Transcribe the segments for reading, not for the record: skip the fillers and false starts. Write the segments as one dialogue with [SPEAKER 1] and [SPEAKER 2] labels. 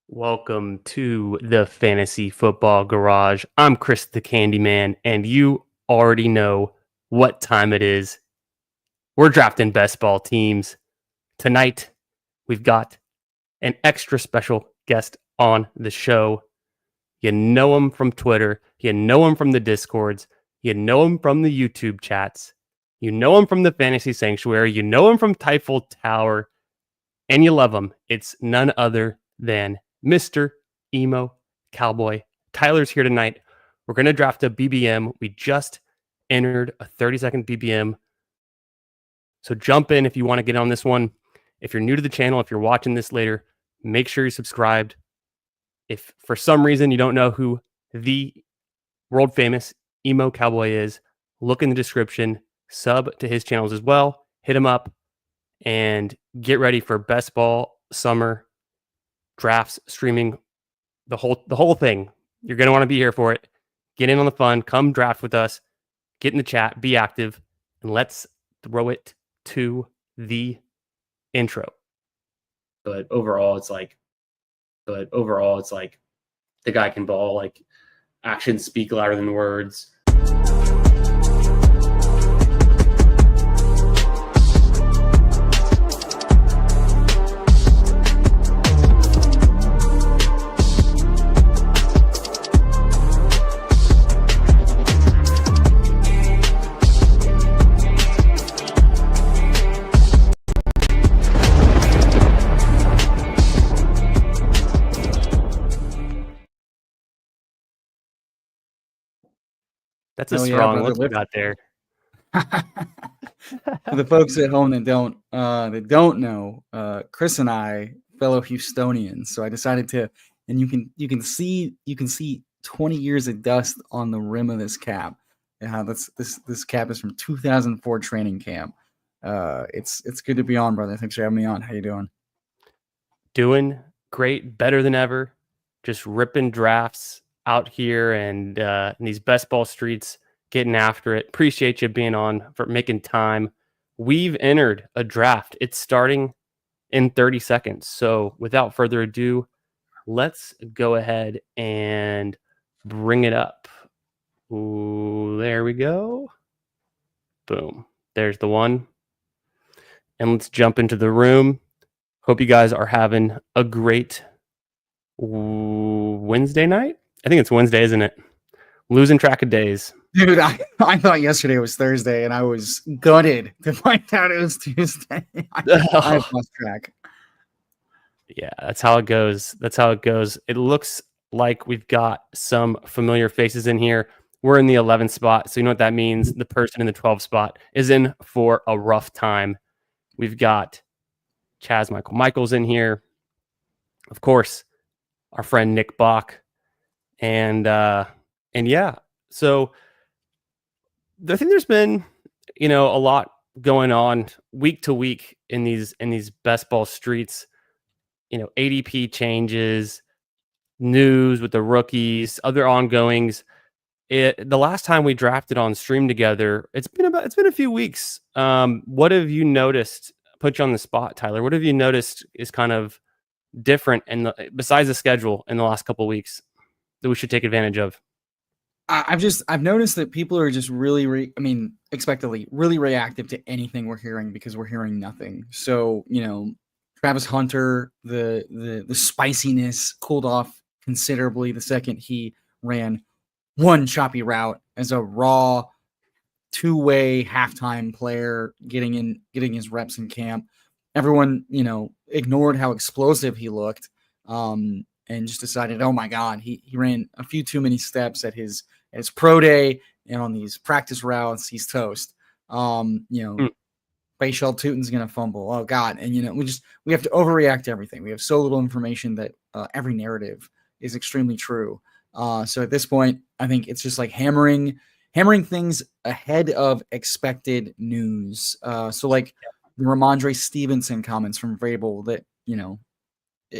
[SPEAKER 1] Welcome to the Fantasy Football Garage. I'm Chris the Candyman, and you already know what time it is. We're drafting best ball teams. Tonight, we've got an extra special guest on the show. You know him from Twitter. You know him from the Discords. You know him from the YouTube chats. You know him from the Fantasy Sanctuary. You know him from Typhoid Tower. And you love him. It's none other than Mr. EMO Cowboy. Tyler's here tonight. We're going to draft a BBM. We just entered a 30-second BBM. So jump in if you want to get on this one. If you're new to the channel, if you're watching this later, make sure you're subscribed. If for some reason you don't know who the world famous EMO Cowboy is, look in the description, sub to his channels as well, hit him up, and get ready for best ball summer drafts, streaming, the whole thing. You're going to want to be here for it. Get in on the fun. Come draft with us. Get in the chat. Be active. And let's throw it to the intro. But overall, it's like the guy can ball. Like, actions speak louder than words. That's a strong look you got there.
[SPEAKER 2] For the folks at home that don't know, Chris and I, fellow Houstonians, so I decided to, and you can see 20 years of dust on the rim of this cap. This cap is from 2004 training camp. It's good to be on, brother. Thanks for having me on. How you doing?
[SPEAKER 1] Doing great, better than ever. Just ripping drafts out here and in these best ball streets, getting after it. Appreciate you being on, for making time. We've entered a draft. It's starting in 30 seconds. So without further ado, let's go ahead and bring it up. Ooh, there we go. Boom. There's the one. And let's jump into the room. Hope you guys are having a great Wednesday night. I think it's Wednesday, isn't it? Losing track of days.
[SPEAKER 2] Dude, I thought yesterday was Thursday, and I was gutted to find out it was Tuesday. I lost track.
[SPEAKER 1] Yeah, that's how it goes. It looks like we've got some familiar faces in here. We're in the 11th spot, so you know what that means. The person in the 12th spot is in for a rough time. We've got Chaz Michael's in here. Of course, our friend Nick Bach. And yeah, so I think there's been, a lot going on week to week in these best ball streets, ADP changes, news with the rookies, other ongoings. The last time we drafted on stream together, it's been a few weeks. What have you noticed? Put you on the spot, Tyler. What have you noticed is kind of different besides the schedule in the last couple of weeks that we should take advantage of?
[SPEAKER 2] I've noticed that people are just really, expectedly really reactive to anything we're hearing because we're hearing nothing. So, Travis Hunter, the spiciness cooled off considerably the second he ran one choppy route as a raw two-way halftime player getting his reps in camp. Everyone, ignored how explosive he looked. And just decided, oh my God, he ran a few too many steps at his pro day, and on these practice routes, he's toast. Bayshell Tutin's gonna fumble. Oh God. And we have to overreact to everything. We have so little information that every narrative is extremely true. So at this point, I think it's just like hammering things ahead of expected news. So like the Ramondre Stevenson comments from Vrabel that,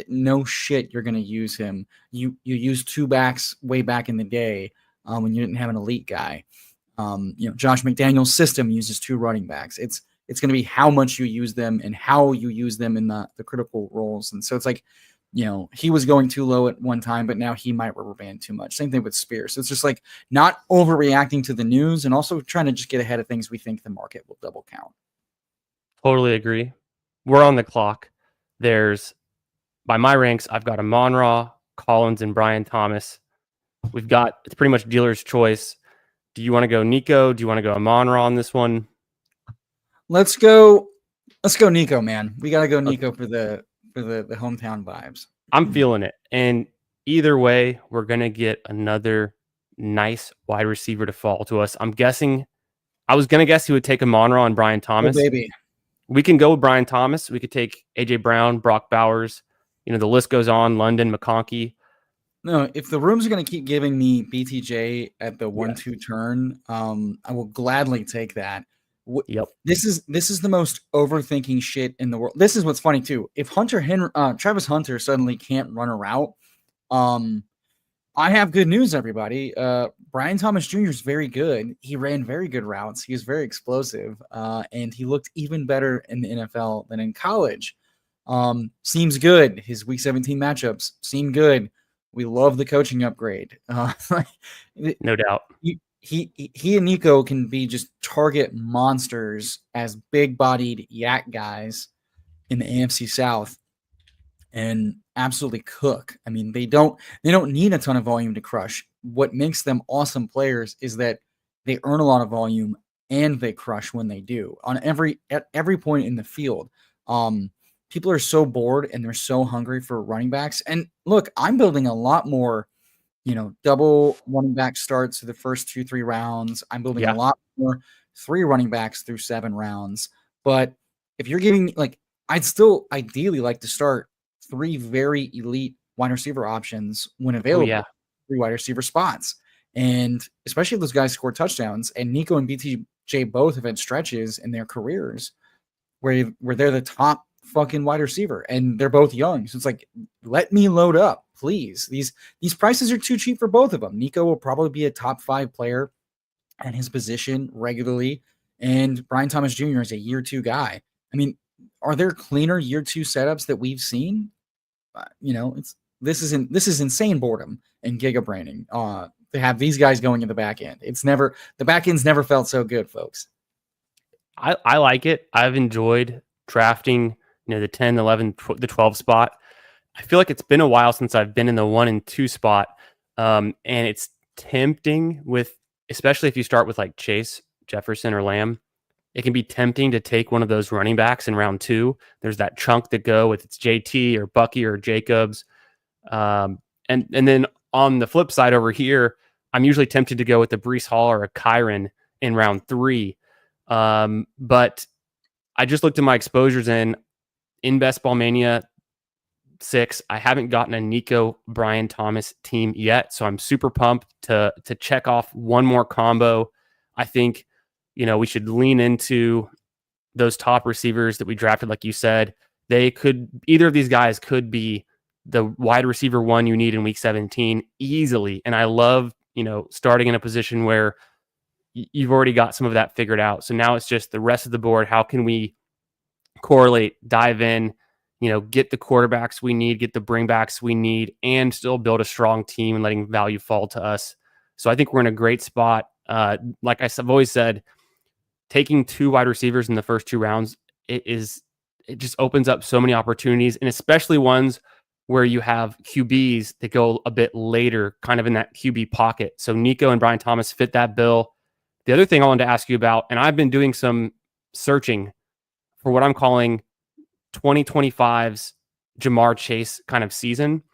[SPEAKER 2] no shit you're going to use him. You used two backs way back in the day when you didn't have an elite guy. Josh McDaniel's system uses two running backs. It's going to be how much you use them and how you use them in the critical roles. And so it's like he was going too low at one time, but now he might rubber band too much. Same thing with Spears. So it's just like not overreacting to the news and also trying to just get ahead of things we think the market will double count.
[SPEAKER 1] Totally agree. We're on the clock. There's, by my ranks, I've got Amon-Ra, Collins, and Brian Thomas. It's pretty much dealer's choice. Do you want to go Nico? Do you want to go Amon-Ra on this one?
[SPEAKER 2] Let's go Nico, man. We got to go Nico for the hometown vibes.
[SPEAKER 1] I'm feeling it. And either way, we're going to get another nice wide receiver to fall to us. I was going to guess he would take Amon-Ra and Brian Thomas.
[SPEAKER 2] Oh, baby.
[SPEAKER 1] We can go with Brian Thomas. We could take A.J. Brown, Brock Bowers. The list goes on. London, McConkey.
[SPEAKER 2] No, if the rooms are going to keep giving me BTJ at the 1-2 turn, I will gladly take that.
[SPEAKER 1] Yep.
[SPEAKER 2] This is the most overthinking shit in the world. This is what's funny too. If Travis Hunter suddenly can't run a route, I have good news, everybody. Brian Thomas Jr. is very good. He ran very good routes. He was very explosive, and he looked even better in the NFL than in college. Seems good. His Week 17 matchups seem good. We love the coaching upgrade.
[SPEAKER 1] No doubt.
[SPEAKER 2] He and Nico can be just target monsters as big-bodied yak guys in the AFC South and absolutely cook. I mean, they don't need a ton of volume to crush. What makes them awesome players is that they earn a lot of volume and they crush when they do at every point in the field. People are so bored and they're so hungry for running backs. And look, I'm building a lot more, double running back starts through the first 2-3 rounds. I'm building a lot more 3 running backs through 7 rounds. But if you're giving me, I'd still ideally like to start 3 very elite wide receiver options when available. 3 wide receiver spots. And especially if those guys score touchdowns. And Nico and BTJ both have had stretches in their careers where they're the top fucking wide receiver and they're both young. So it's like, let me load up, please. These prices are too cheap for both of them. Nico will probably be a top 5 player at his position regularly. And Brian Thomas Jr. is a year 2 guy. I mean, are there cleaner year 2 setups that we've seen? This is insane boredom and giga branding to have these guys going in the back end. The back end's never felt so good, folks.
[SPEAKER 1] I like it. I've enjoyed drafting, the 10, 11, the 12 spot. I feel like it's been a while since I've been in the 1 and 2 spot. And it's tempting especially if you start with like Chase, Jefferson, or Lamb. It can be tempting to take one of those running backs in round 2. There's that chunk that go with it's JT or Bucky or Jacobs. And then on the flip side over here, I'm usually tempted to go with the Breece Hall or a Kyron in round 3. But I just looked at my exposures in Best Ball Mania 6. I haven't gotten a Nico Brian Thomas team yet, so I'm super pumped to check off one more combo. I think we should lean into those top receivers that we drafted, like you said. Either of these guys could be the wide receiver 1 you need in week 17 easily. And I love starting in a position where you've already got some of that figured out. So now it's just the rest of the board. How can we correlate, dive in, get the quarterbacks we need, get the bringbacks we need, and still build a strong team and letting value fall to us. So I think we're in a great spot. Like I've always said, taking 2 wide receivers in the first 2 rounds, it just opens up so many opportunities, and especially ones where you have QBs that go a bit later, kind of in that QB pocket. So Nico and Brian Thomas fit that bill. The other thing I wanted to ask you about, and I've been doing some searching for what I'm calling 2025's Jamar Chase kind of season.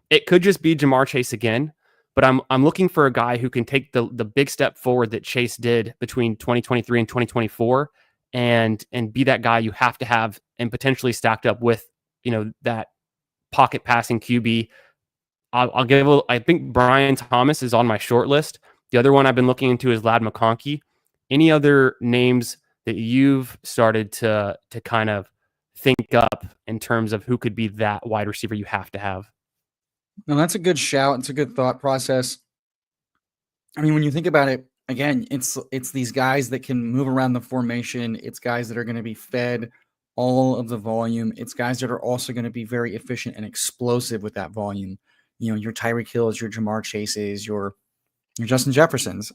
[SPEAKER 1] It could just be Jamar Chase again, but I'm looking for a guy who can take the big step forward that Chase did between 2023 and 2024 and be that guy you have to have and potentially stacked up with, that pocket passing QB. I think Brian Thomas is on my short list. The other one I've been looking into is Ladd McConkey. Any other names that you've started to kind of think up in terms of who could be that wide receiver you have to have?
[SPEAKER 2] No, that's a good shout. It's a good thought process. I mean, when you think about it, again, it's these guys that can move around the formation. It's guys that are going to be fed all of the volume. It's guys that are also going to be very efficient and explosive with that volume. You know, your Tyreek Hills, your Jamar Chases, your Justin Jeffersons.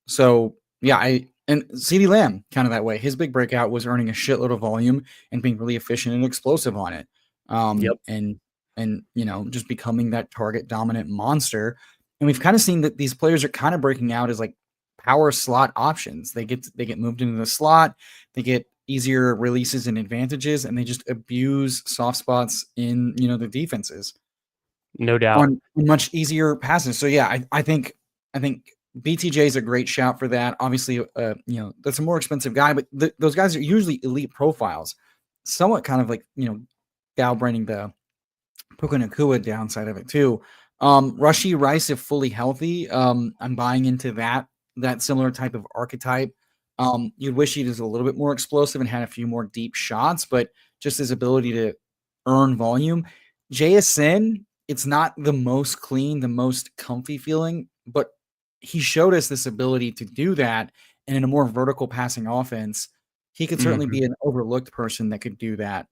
[SPEAKER 2] So yeah, and CeeDee Lamb kind of that way. His big breakout was earning a shitload of volume and being really efficient and explosive on it.
[SPEAKER 1] Yep.
[SPEAKER 2] And you know, just becoming that target dominant monster. And we've kind of seen that these players are kind of breaking out as like power slot options. They get moved into the slot, they get easier releases and advantages, and they just abuse soft spots in, you know, the defenses
[SPEAKER 1] No doubt.
[SPEAKER 2] on much easier passes. So yeah, I think BTJ is a great shout for that. Obviously, you know, that's a more expensive guy, but those guys are usually elite profiles. Somewhat kind of like, you know, downbranding the Puka Nakua downside of it too. Rushy Rice, if fully healthy, I'm buying into that similar type of archetype. You'd wish he was a little bit more explosive and had a few more deep shots, but just his ability to earn volume. JSN, it's not the most clean, the most comfy feeling, but he showed us this ability to do that. And in a more vertical passing offense, he could certainly
[SPEAKER 1] Mhm.
[SPEAKER 2] be an overlooked person that could do that.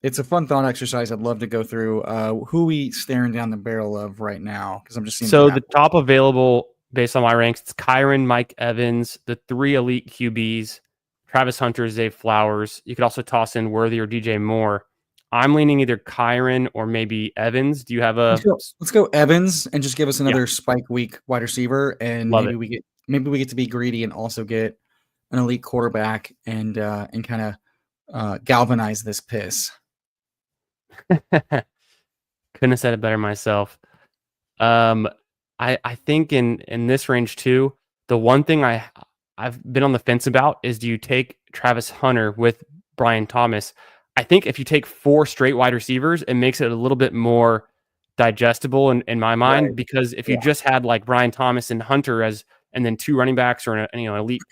[SPEAKER 2] It's a fun thought exercise. I'd love to go through. Who we staring down the barrel of right now? Because I'm just seeing the
[SPEAKER 1] So the
[SPEAKER 2] draft.
[SPEAKER 1] top available based on my ranks, it's Kyron, Mike Evans, the 3 elite QBs, Travis Hunter, Zay Flowers. You could also toss in Worthy or DJ Moore. I'm leaning either Kyron or maybe Evans. Do you have a
[SPEAKER 2] Let's go Evans and just give us
[SPEAKER 1] yeah,
[SPEAKER 2] another spike week wide receiver, and
[SPEAKER 1] love it.
[SPEAKER 2] maybe we get to be greedy and also get an elite quarterback and kind of galvanize this piss.
[SPEAKER 1] Couldn't have said it better myself. Um, I think in this range too, the one thing I've been on the fence about is do you take Travis Hunter with Brian Thomas? I think if you take 4 straight wide receivers, it makes it a little bit more digestible in my mind
[SPEAKER 2] Right.
[SPEAKER 1] because if you
[SPEAKER 2] Yeah.
[SPEAKER 1] just had like Brian Thomas and Hunter as and then 2 running backs or an, you know, elite,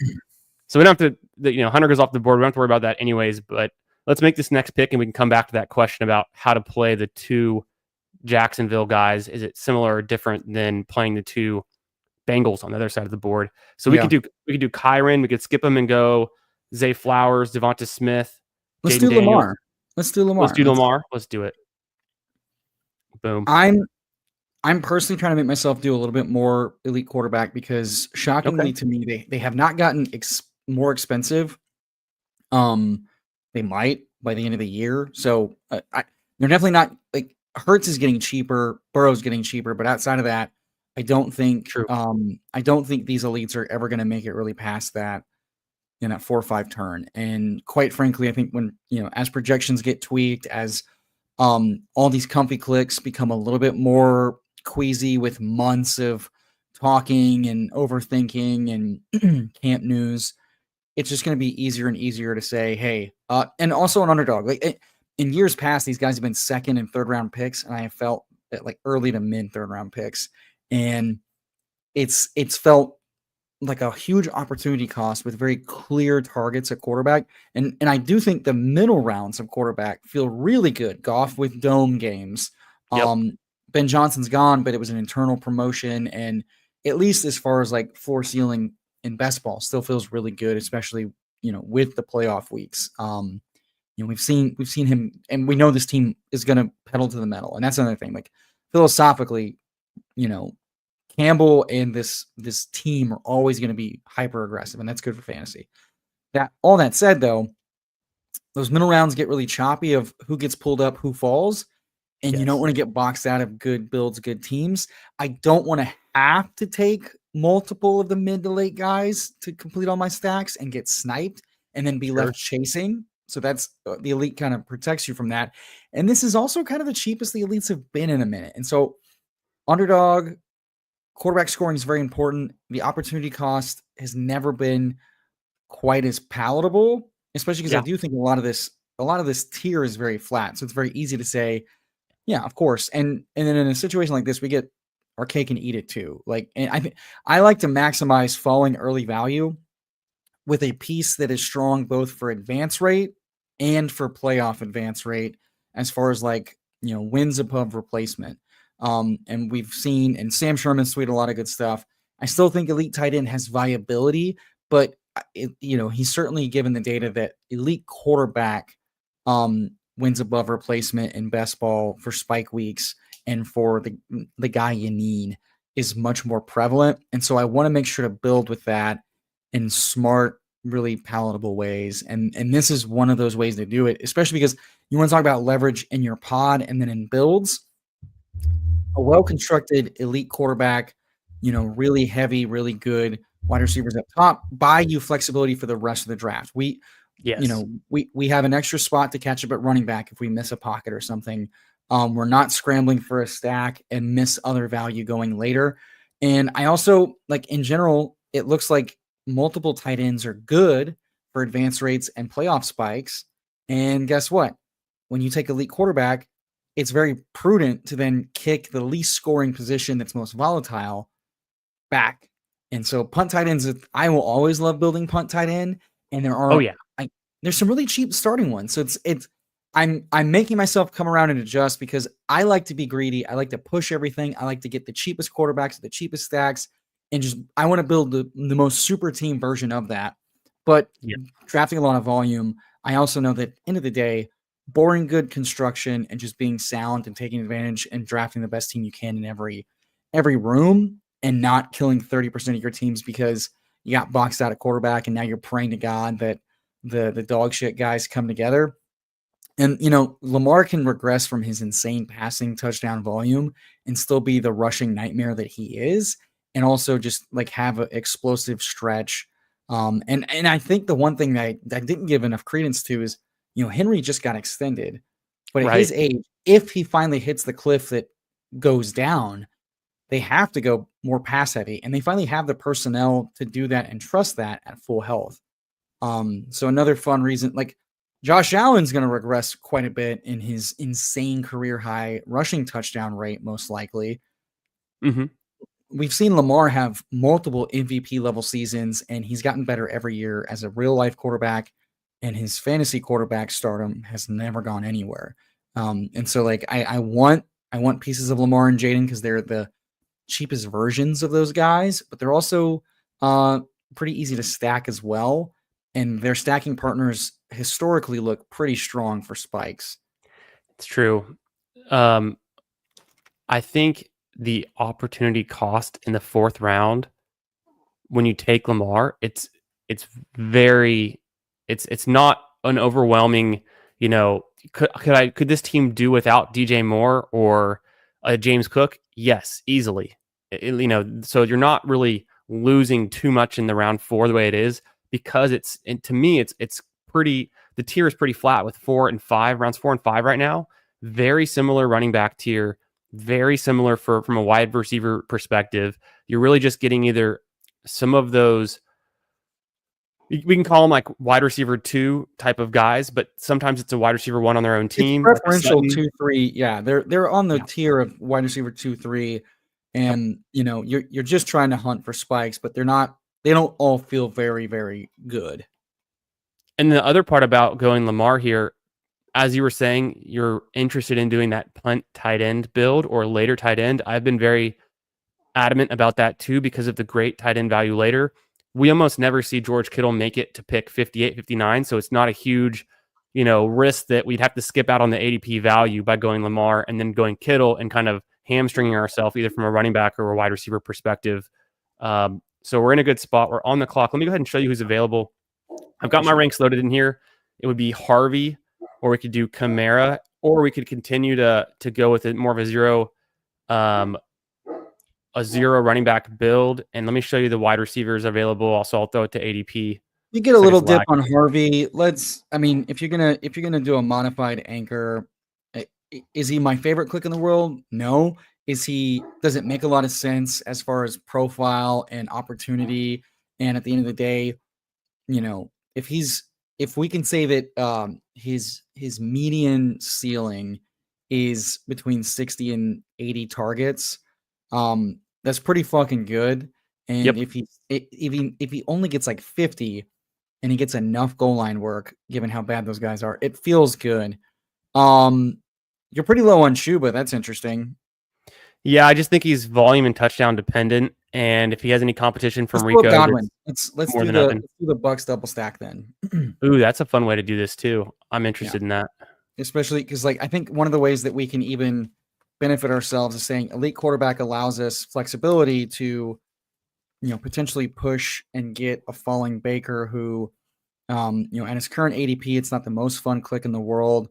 [SPEAKER 1] so we don't have to you know, Hunter goes off the board. We don't have to worry about that anyways. But let's make this next pick and we can come back to that question about how to play the 2 Jacksonville guys. Is it similar or different than playing the 2 Bengals on the other side of the board? So
[SPEAKER 2] Yeah.
[SPEAKER 1] we could do Kyron, we could skip him and go Zay Flowers, Devonta Smith,
[SPEAKER 2] Let's
[SPEAKER 1] Jaden
[SPEAKER 2] do
[SPEAKER 1] Daniels.
[SPEAKER 2] Lamar. Let's do
[SPEAKER 1] Let's
[SPEAKER 2] Lamar.
[SPEAKER 1] do Lamar. Let's do it. Boom.
[SPEAKER 2] I'm personally trying to make myself do a little bit more elite quarterback because
[SPEAKER 1] Okay.
[SPEAKER 2] shockingly to me, they have not gotten more expensive. They might by the end of the year. So they're definitely not like Hertz is getting cheaper, Burrow's getting cheaper, but outside of that,
[SPEAKER 1] True.
[SPEAKER 2] I don't think these elites are ever going to make it really past that in that 4 or 5 turn. And quite frankly, I think when, you know, as projections get tweaked, as all these comfy clicks become a little bit more queasy with months of talking and overthinking and camp news, it's just going to be easier and easier to say, hey, and also an underdog. Like in years past, these guys have been second and third round picks, and I have felt that like early to mid third round picks, and it's felt like a huge opportunity cost with very clear targets at quarterback. And I do think the middle rounds of quarterback feel really good. Goff with dome games.
[SPEAKER 1] Yep.
[SPEAKER 2] Ben Johnson's gone, but it was an internal promotion. And at least as far as like floor ceiling in best ball still feels really good, especially, you know, with the playoff weeks. You know, we've seen him and we know this team is gonna pedal to the metal. And that's another thing. Like philosophically, you know, Campbell and this team are always going to be hyper aggressive, and that's good for fantasy. That all that said, though, those middle rounds get really choppy of who gets pulled up, who falls, and you don't
[SPEAKER 1] Yes.
[SPEAKER 2] want to get boxed out of good builds, good teams. I don't want to have to take multiple of the mid to late guys to complete all my stacks and get sniped and then be
[SPEAKER 1] Sure.
[SPEAKER 2] left chasing. So that's the elite kind of protects you from that. And this is also kind of the cheapest the elites have been in a minute. And so underdog quarterback scoring is very important. The opportunity cost has never been quite as palatable, especially because I
[SPEAKER 1] Yeah.
[SPEAKER 2] do think a lot of this tier is very flat. So it's very easy to say, yeah, of course. And then in a situation like this, we get our cake and eat it too. Like, and I like to maximize falling early value with a piece that is strong both for advance rate and for playoff advance rate, as far as like, you know, wins above replacement. And we've seen, and Sam Sherman's tweeted a lot of good stuff. I still think elite tight end has viability, but he's certainly given the data that elite quarterback wins above replacement in best ball for spike weeks and for the guy you need is much more prevalent. And so I want to make sure to build with that in smart, really palatable ways. And this is one of those ways to do it, especially because you want to talk about leverage in your pod and then in builds. A well-constructed elite quarterback, really heavy, really good wide receivers up top, buy you flexibility for the rest of the draft. We have an extra spot to catch up at running back if we miss a pocket or something. We're not scrambling for a stack and miss other value going later. And I also, like, in general, it looks like multiple tight ends are good for advance rates and playoff spikes. And guess what? When you take elite quarterback, it's very prudent to then kick the least scoring position that's most volatile back. And so punt tight ends, I will always love building punt tight end. And there are, there's some really cheap starting ones. So I'm making myself come around and adjust because I like to be greedy. I like to push everything. I like to get the cheapest quarterbacks, the cheapest stacks, and I want to build the most super team version of that. But drafting a lot of volume, I also know that end of the day, boring good construction and just being sound and taking advantage and drafting the best team you can in every room and not killing 30% of your teams because you got boxed out at quarterback and now you're praying to God that the dog shit guys come together. And, Lamar can regress from his insane passing touchdown volume and still be the rushing nightmare that he is. And also just like have an explosive stretch. And I think the one thing that I didn't give enough credence to is, Henry just got extended, but at his age, if he finally hits the cliff that goes down, they have to go more pass heavy, and they finally have the personnel to do that and trust that at full health. So another fun reason, like Josh Allen's going to regress quite a bit in his insane career high rushing touchdown rate, most likely.
[SPEAKER 1] Mm-hmm.
[SPEAKER 2] We've seen Lamar have multiple MVP level seasons, and he's gotten better every year as a real life quarterback. And his fantasy quarterback stardom has never gone anywhere. And so like I want pieces of Lamar and Jaden because they're the cheapest versions of those guys, but they're also pretty easy to stack as well. And their stacking partners historically look pretty strong for spikes.
[SPEAKER 1] It's true. I think the opportunity cost in the 4th round when you take Lamar, it's not an overwhelming, could this team do without DJ Moore or James Cook? Yes, easily. So you're not really losing too much in the round 4 the way it is because to me it's pretty, the tier is pretty flat with 4 and 5, rounds 4 and 5 right now. Very similar running back tier, very similar from a wide receiver perspective. You're really just getting either some of those, we can call them like wide receiver 2 type of guys, but sometimes it's a wide receiver 1 on their own team.
[SPEAKER 2] It's preferential 2-3. Yeah, they're on the tier of wide receiver 2-3, and you're just trying to hunt for spikes, but they don't all feel very, very good.
[SPEAKER 1] And the other part about going Lamar here, as you were saying, you're interested in doing that punt tight end build or later tight end. I've been very adamant about that too because of the great tight end value later. We almost never see George Kittle make it to pick 58, 59. So it's not a huge, risk that we'd have to skip out on the ADP value by going Lamar and then going Kittle and kind of hamstringing ourselves either from a running back or a wide receiver perspective. So we're in a good spot. We're on the clock. Let me go ahead and show you who's available. I've got my ranks loaded in here. It would be Harvey, or we could do Kamara, or we could continue to go with it more of a zero running back build. And let me show you the wide receivers available. Also, I'll throw it to ADP.
[SPEAKER 2] You get a little dip on Harvey. If you're gonna do a modified anchor, is he my favorite click in the world? No. Does it make a lot of sense as far as profile and opportunity? And at the end of the day, if we can say that his median ceiling is between 60 and 80 targets, that's pretty fucking good. And if he only gets like 50 and he gets enough goal line work, given how bad those guys are, it feels good. You're pretty low on Chuba. That's interesting.
[SPEAKER 1] Yeah, I just think he's volume and touchdown dependent. And if he has any competition from
[SPEAKER 2] Let's pull up
[SPEAKER 1] Rico,
[SPEAKER 2] Godwin.
[SPEAKER 1] that's
[SPEAKER 2] Let's
[SPEAKER 1] more
[SPEAKER 2] do
[SPEAKER 1] than
[SPEAKER 2] the
[SPEAKER 1] nothing.
[SPEAKER 2] Bucks double stack then.
[SPEAKER 1] Ooh, that's a fun way to do this too. I'm
[SPEAKER 2] Yeah,
[SPEAKER 1] interested in that.
[SPEAKER 2] especially because like I think one of the ways that we can even benefit ourselves is saying elite quarterback allows us flexibility to potentially push and get a falling Baker who at his current ADP, it's not the most fun click in the world.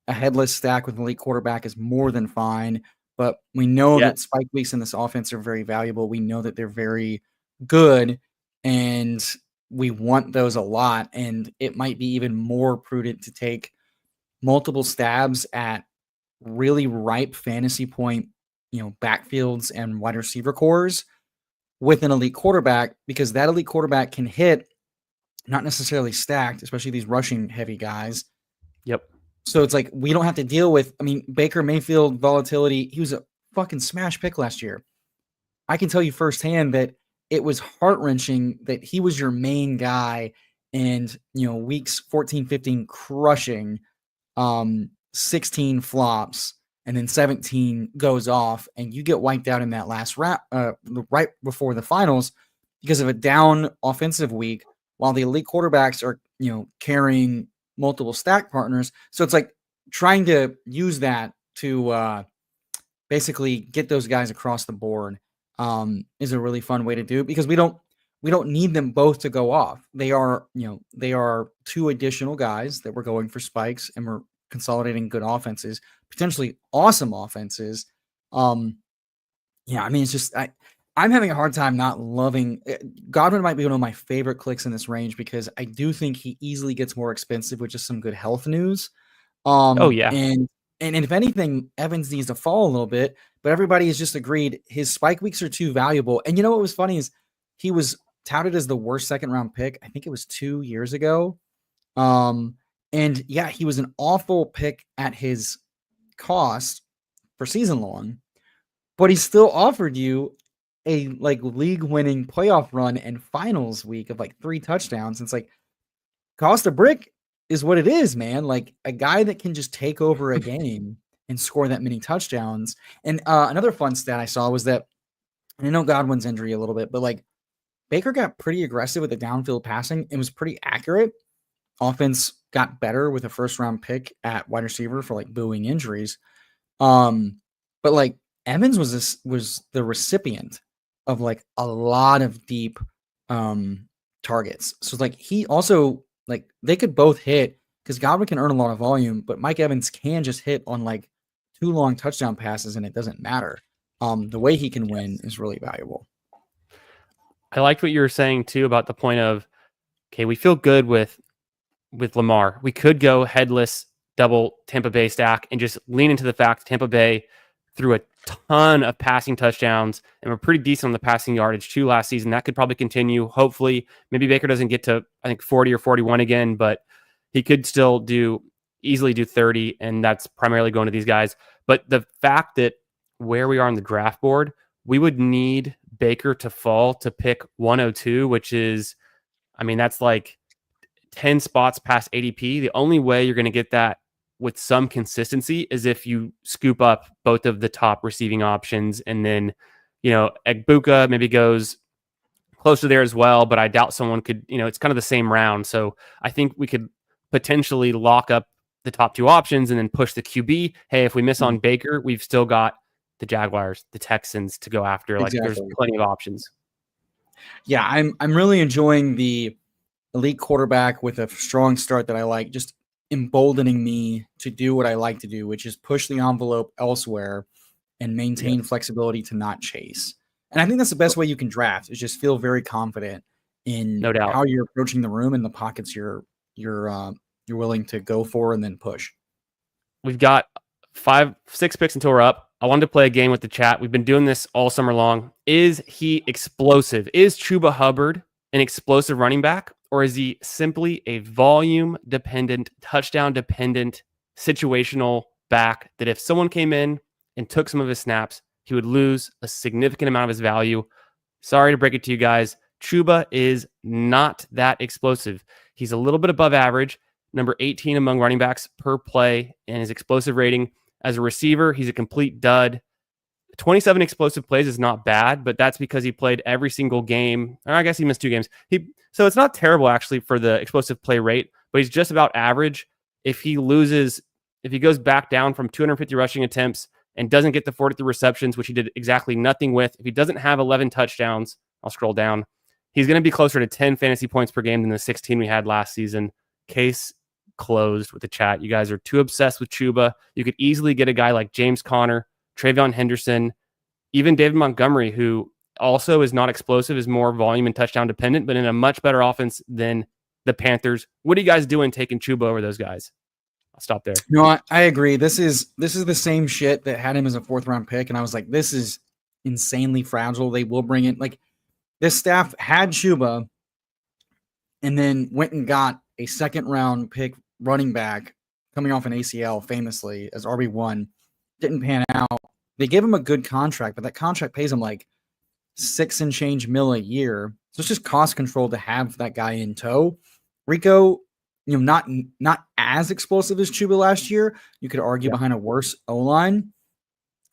[SPEAKER 2] A headless stack with an elite quarterback is more than fine, but we know
[SPEAKER 1] Yes.
[SPEAKER 2] that spike weeks in this offense are very valuable. We know that they're very good, and we want those a lot. And it might be even more prudent to take multiple stabs at really ripe fantasy point, backfields and wide receiver cores with an elite quarterback because that elite quarterback can hit, not necessarily stacked, especially these rushing heavy guys.
[SPEAKER 1] Yep.
[SPEAKER 2] So it's like we don't have to deal with, I mean, Baker Mayfield volatility. He was a fucking smash pick last year. I can tell you firsthand that it was heart-wrenching that he was your main guy and, weeks 14, 15 crushing, 16 flops, and then 17 goes off, and you get wiped out in that last round, right before the finals because of a down offensive week, while the elite quarterbacks are, carrying multiple stack partners. So it's like trying to use that to basically get those guys across the board is a really fun way to do it because we don't need them both to go off. They are, they are two additional guys that we're going for spikes and we're consolidating good offenses, potentially awesome offenses. Yeah, I mean, it's just I'm having a hard time not loving Godwin. Might be one of my favorite clicks in this range because I do think he easily gets more expensive with just some good health news.
[SPEAKER 1] Oh yeah.
[SPEAKER 2] And if anything, Evans needs to fall a little bit, but everybody has just agreed his spike weeks are too valuable. And you know what was funny is he was touted as the worst second round pick. I think it was 2 years ago. And yeah, he was an awful pick at his cost for season long, but he still offered you a like league winning playoff run and finals week of like 3 touchdowns. It's like cost a brick is what it is, man. Like a guy that can just take over a game and score that many touchdowns. And another fun stat I saw was that I know Godwin's injury a little bit, but like Baker got pretty aggressive with the downfield passing. It was pretty accurate. Offense got better with a first round pick at wide receiver for like booing injuries. But like Evans was the recipient of like a lot of deep targets. So like he also like they could both hit because Godwin can earn a lot of volume, but Mike Evans can just hit on like 2 long touchdown passes and it doesn't matter. The way he can win is really valuable.
[SPEAKER 1] I liked what you were saying too about the point of, okay, we feel good with Lamar. We could go headless double Tampa Bay stack and just lean into the fact Tampa Bay threw a ton of passing touchdowns and were pretty decent on the passing yardage too last season. That could probably continue. Hopefully, maybe Baker doesn't get to, I think, 40 or 41 again, but he could still easily do 30, and that's primarily going to these guys. But the fact that where we are on the draft board, we would need Baker to fall to pick 102, which is, I mean, that's like 10 spots past ADP. The only way you're going to get that with some consistency is if you scoop up both of the top receiving options. And then, Egbuka maybe goes close to there as well, but I doubt someone could, it's kind of the same round. So I think we could potentially lock up the top 2 options and then push the QB. Hey, if we miss on Baker, we've still got the Jaguars, the Texans to go after. Like there's
[SPEAKER 2] Exactly.
[SPEAKER 1] plenty of options.
[SPEAKER 2] Yeah, I'm really enjoying the elite quarterback with a strong start that I like, just emboldening me to do what I like to do, which is push the envelope elsewhere and maintain flexibility to not chase. And I think that's the best way you can draft is just feel very confident in
[SPEAKER 1] No doubt.
[SPEAKER 2] how you're approaching the room and the pockets you're willing to go for and then push.
[SPEAKER 1] We've got 6 picks until we're up. I wanted to play a game with the chat. We've been doing this all summer long. Is he explosive? Is Chuba Hubbard an explosive running back, or is he simply a volume dependent, touchdown dependent, situational back that if someone came in and took some of his snaps, he would lose a significant amount of his value? Sorry to break it to you guys. Chuba is not that explosive. He's a little bit above average, number 18 among running backs per play, and his explosive rating. As a receiver, he's a complete dud. 27 explosive plays is not bad, but that's because he played every single game. Or I guess he missed 2 games. So it's not terrible actually for the explosive play rate, but he's just about average. If he goes back down from 250 rushing attempts and doesn't get the 43 receptions, which he did exactly nothing with, if he doesn't have 11 touchdowns, I'll scroll down, he's going to be closer to 10 fantasy points per game than the 16 we had last season. Case closed with the chat. You guys are too obsessed with Chuba. You could easily get a guy like James Conner, Travion Henderson, even David Montgomery, who also is not explosive, is more volume and touchdown dependent, but in a much better offense than the Panthers. What are you guys doing taking Chuba over those guys? I'll stop there.
[SPEAKER 2] No, I agree. This is the same shit that had him as a 4th round pick, and I was like, this is insanely fragile. They will bring it. Like, this staff had Chuba and then went and got a 2nd round pick running back coming off an ACL, famously as RB1. Didn't pan out. They gave him a good contract, but that contract pays him like $6 and change mil a year. So it's just cost control to have that guy in tow. Rico, not as explosive as Chuba last year. You could argue behind a worse O-line.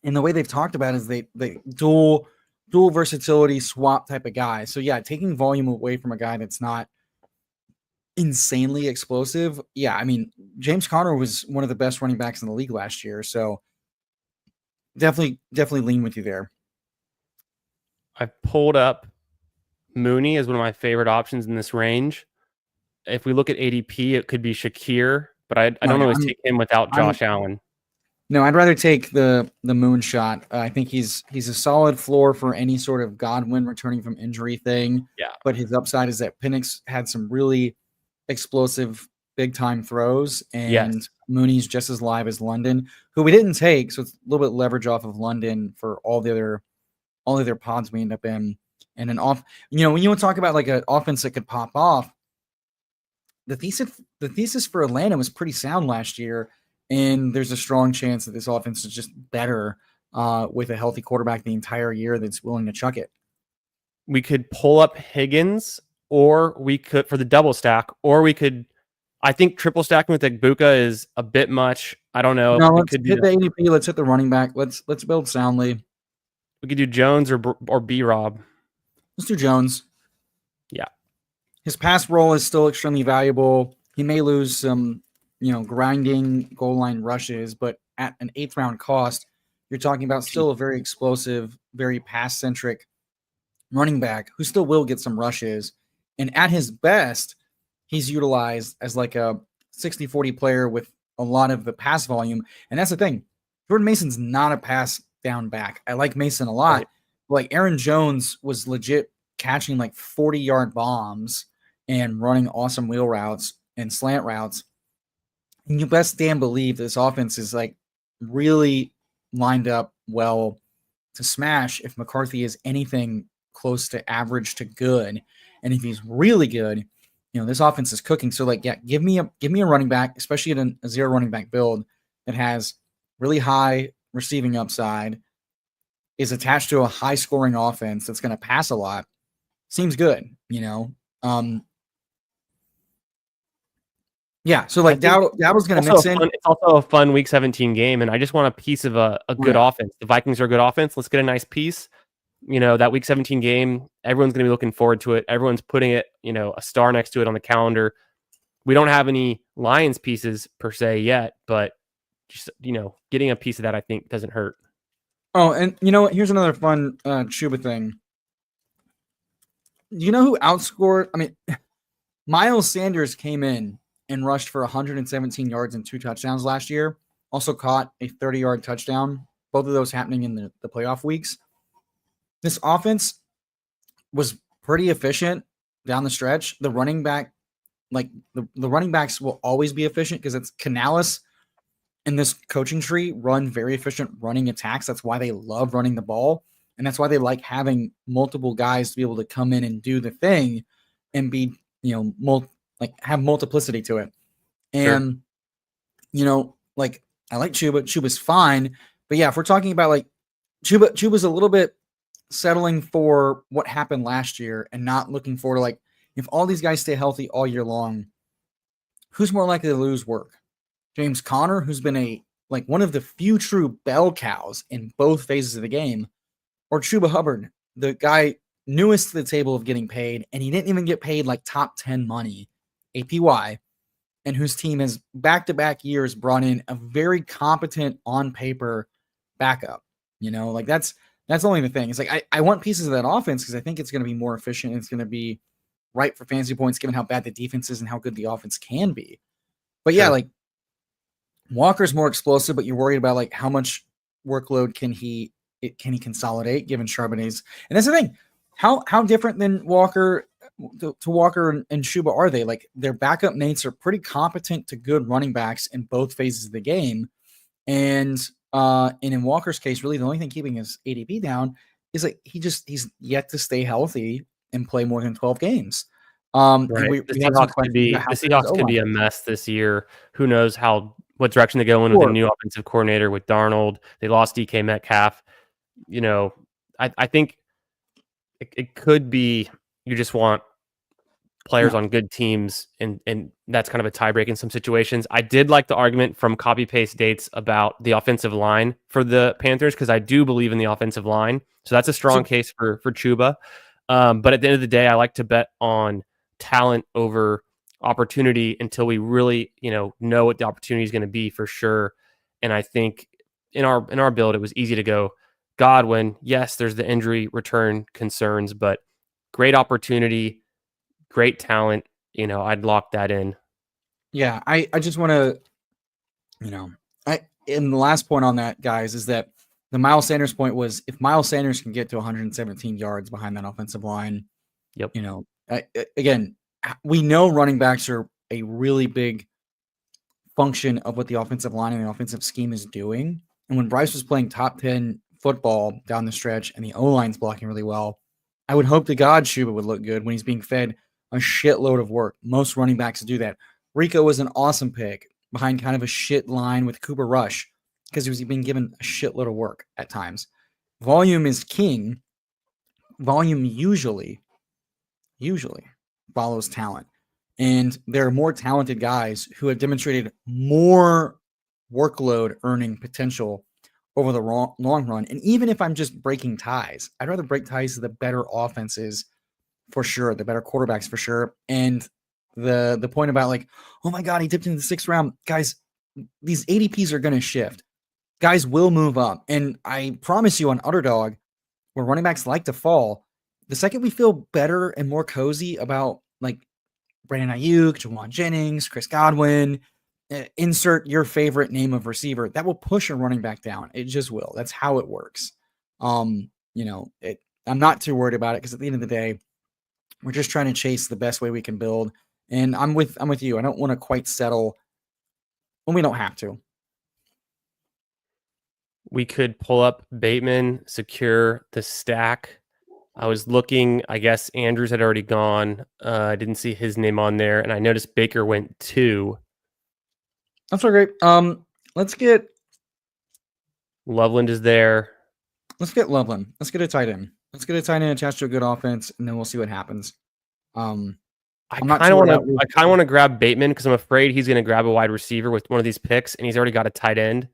[SPEAKER 2] And the way they've talked about it is they dual versatility swap type of guy. So yeah, taking volume away from a guy that's not insanely explosive. Yeah, I mean, James Conner was one of the best running backs in the league last year. So definitely lean with you there.
[SPEAKER 1] I pulled up Mooney as one of my favorite options in this range. If we look at ADP, it could be Shakir, but I don't always take him without Josh Allen.
[SPEAKER 2] No, I'd rather take the moonshot. I think he's a solid floor for any sort of Godwin returning from injury thing.
[SPEAKER 1] Yeah.
[SPEAKER 2] But his upside is that Penix had some really explosive big time throws, and Mooney's just as live as London, who we didn't take. So it's a little bit leverage off of London for all the other pods we end up in. And then when you talk about like an offense that could pop off, the thesis for Atlanta was pretty sound last year. And there's a strong chance that this offense is just better with a healthy quarterback the entire year that's willing to chuck it.
[SPEAKER 1] We could pull up Higgins, or we could, for the double stack, or we could, I think triple stacking with Igbuka is a bit much. I don't know.
[SPEAKER 2] No, let's hit the ADP. Let's hit the running back. Let's build soundly.
[SPEAKER 1] We could do Jones or B-Rob.
[SPEAKER 2] Let's do Jones.
[SPEAKER 1] Yeah.
[SPEAKER 2] His pass role is still extremely valuable. He may lose some grinding goal line rushes, but at an 8th round cost, you're talking about still a very explosive, very pass centric running back who still will get some rushes. And at his best, he's utilized as like a 60-40 player with a lot of the pass volume. And that's the thing. Jordan Mason's not a pass down back. I like Mason a lot. Right. Like Aaron Jones was legit catching like 40-yard bombs and running awesome wheel routes and slant routes. And you best damn believe this offense is like really lined up well to smash if McCarthy is anything close to average to good. And if he's really good, this offense is cooking. So like, yeah, give me a running back, especially in a 0 running back build that has really high receiving upside, is attached to a high scoring offense that's going to pass a lot. Seems good, Yeah, so like Dowdle's going to mix in.
[SPEAKER 1] It's also a fun Week 17 game, and I just want a piece of a good offense. The Vikings are a good offense. Let's get a nice piece. That Week 17 game, everyone's going to be looking forward to it. Everyone's putting it, a star next to it on the calendar. We don't have any Lions pieces per se yet, but just, getting a piece of that I think doesn't hurt.
[SPEAKER 2] Oh, and here's another fun Chuba thing. You know who outscored? I mean, Miles Sanders came in and rushed for 117 yards and 2 touchdowns last year. Also caught a 30-yard touchdown. Both of those happening in the playoff weeks. This offense was pretty efficient down the stretch. The running back, like the running backs will always be efficient because it's Canales and this coaching tree run very efficient running attacks. That's why they love running the ball. And that's why they like having multiple guys to be able to come in and do the thing and be, have multiplicity to it. And, like I like Chuba. Chuba's fine. But yeah, if we're talking about like Chuba's a little bit settling for what happened last year and not looking forward to like, if all these guys stay healthy all year long, who's more likely to lose work? James Conner, who's been a like one of the few true bell cows in both phases of the game, or Chuba Hubbard, the guy newest to the table of getting paid, and he didn't even get paid like top 10 money, APY, and whose team has back-to-back years brought in a very competent on paper backup. Like that's only the thing. It's like I want pieces of that offense because I think it's going to be more efficient. It's going to be right for fantasy points given how bad the defense is and how good the offense can be. But yeah, like Walker's more explosive, but you're worried about like how much workload can he consolidate given Charbonnet's. And that's the thing. How different than Walker to Walker and Chuba are they? Like their backup mates are pretty competent to good running backs in both phases of the game. And in Walker's case, really the only thing keeping his ADP down is like he's yet to stay healthy and play more than 12 games.
[SPEAKER 1] Right. The Seahawks could be a mess this year. Who knows what direction they go in with a new offensive coordinator with Darnold. They lost DK Metcalf. I think it could be you just want players on good teams, and that's kind of a tiebreak in some situations. I did like the argument from Copy Paste Dates about the offensive line for the Panthers because I do believe in the offensive line. So that's a strong case for Chuba. But at the end of the day, I like to bet on talent over opportunity until we really, know what the opportunity is going to be for sure. And I think in our build, it was easy to go Godwin. Yes, there's the injury return concerns, but great opportunity, great talent. I'd lock that in.
[SPEAKER 2] Yeah, I just want to, and the last point on that, guys, is that the Miles Sanders point was if Miles Sanders can get to 117 yards behind that offensive line, again, we know running backs are a really big function of what the offensive line and the offensive scheme is doing. And when Bryce was playing top 10 football down the stretch and the O-line's blocking really well, I would hope to God Chuba would look good when he's being fed a shitload of work. Most running backs do that. Rico was an awesome pick behind kind of a shit line with Cooper Rush because he was being given a shitload of work at times. Volume is king. Volume usually follows talent. And there are more talented guys who have demonstrated more workload earning potential over the long run. And even if I'm just breaking ties, I'd rather break ties to the better offenses for sure, the better quarterbacks for sure. And the point about like, oh my God, he dipped into the 6th round. Guys, these ADPs are going to shift. Guys will move up. And I promise you on Underdog, where running backs like to fall, the second we feel better and more cozy about like Brandon Ayuk, Jawan Jennings, Chris Godwin, insert your favorite name of receiver, that will push a running back down. It just will. That's how it works. I'm not too worried about it because at the end of the day, we're just trying to chase the best way we can build. And I'm with you. I don't want to quite settle when we don't have to.
[SPEAKER 1] We could pull up Bateman, secure the stack. I was looking, I guess Andrews had already gone. I didn't see his name on there. And I noticed Baker went 2.
[SPEAKER 2] That's all great. Let's get
[SPEAKER 1] Loveland is there.
[SPEAKER 2] Let's get Loveland. Let's get a tight end. Let's get a tight end attached to a good offense, and then we'll see what happens.
[SPEAKER 1] I kind of want to grab Bateman because I'm afraid he's going to grab a wide receiver with one of these picks, and he's already got a tight end.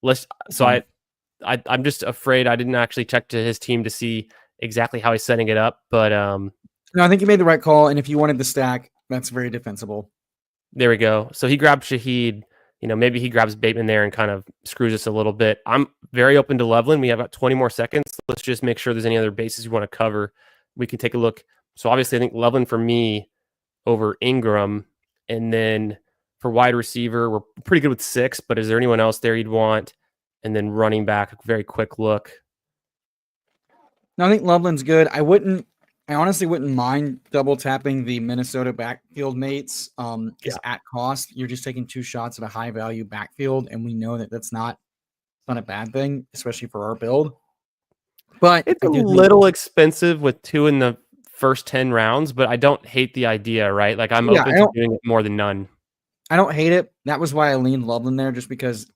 [SPEAKER 1] I'm just afraid. I didn't actually check to his team to see exactly how he's setting it up, but
[SPEAKER 2] no, I think you made the right call. And if you wanted the stack, that's very defensible.
[SPEAKER 1] There we go. So he grabbed Shaheed. Maybe he grabs Bateman there and kind of screws us a little bit. I'm very open to Loveland. We have about 20 more seconds. Let's just make sure there's any other bases you want to cover. We can take a look. So obviously, I think Loveland for me over Ingram, and then for wide receiver, we're pretty good with 6. But is there anyone else there you'd want? And then running back, a very quick look.
[SPEAKER 2] No, I think Loveland's good. I honestly wouldn't mind double tapping the Minnesota backfield mates. Because at cost, you're just taking 2 shots at a high value backfield, and we know that that's not a bad thing, especially for our build. But
[SPEAKER 1] it's a little expensive with 2 in the first 10 rounds, but I don't hate the idea, right? Like I'm open to doing it more than none.
[SPEAKER 2] I don't hate it. That was why I leaned Loveland there, just because,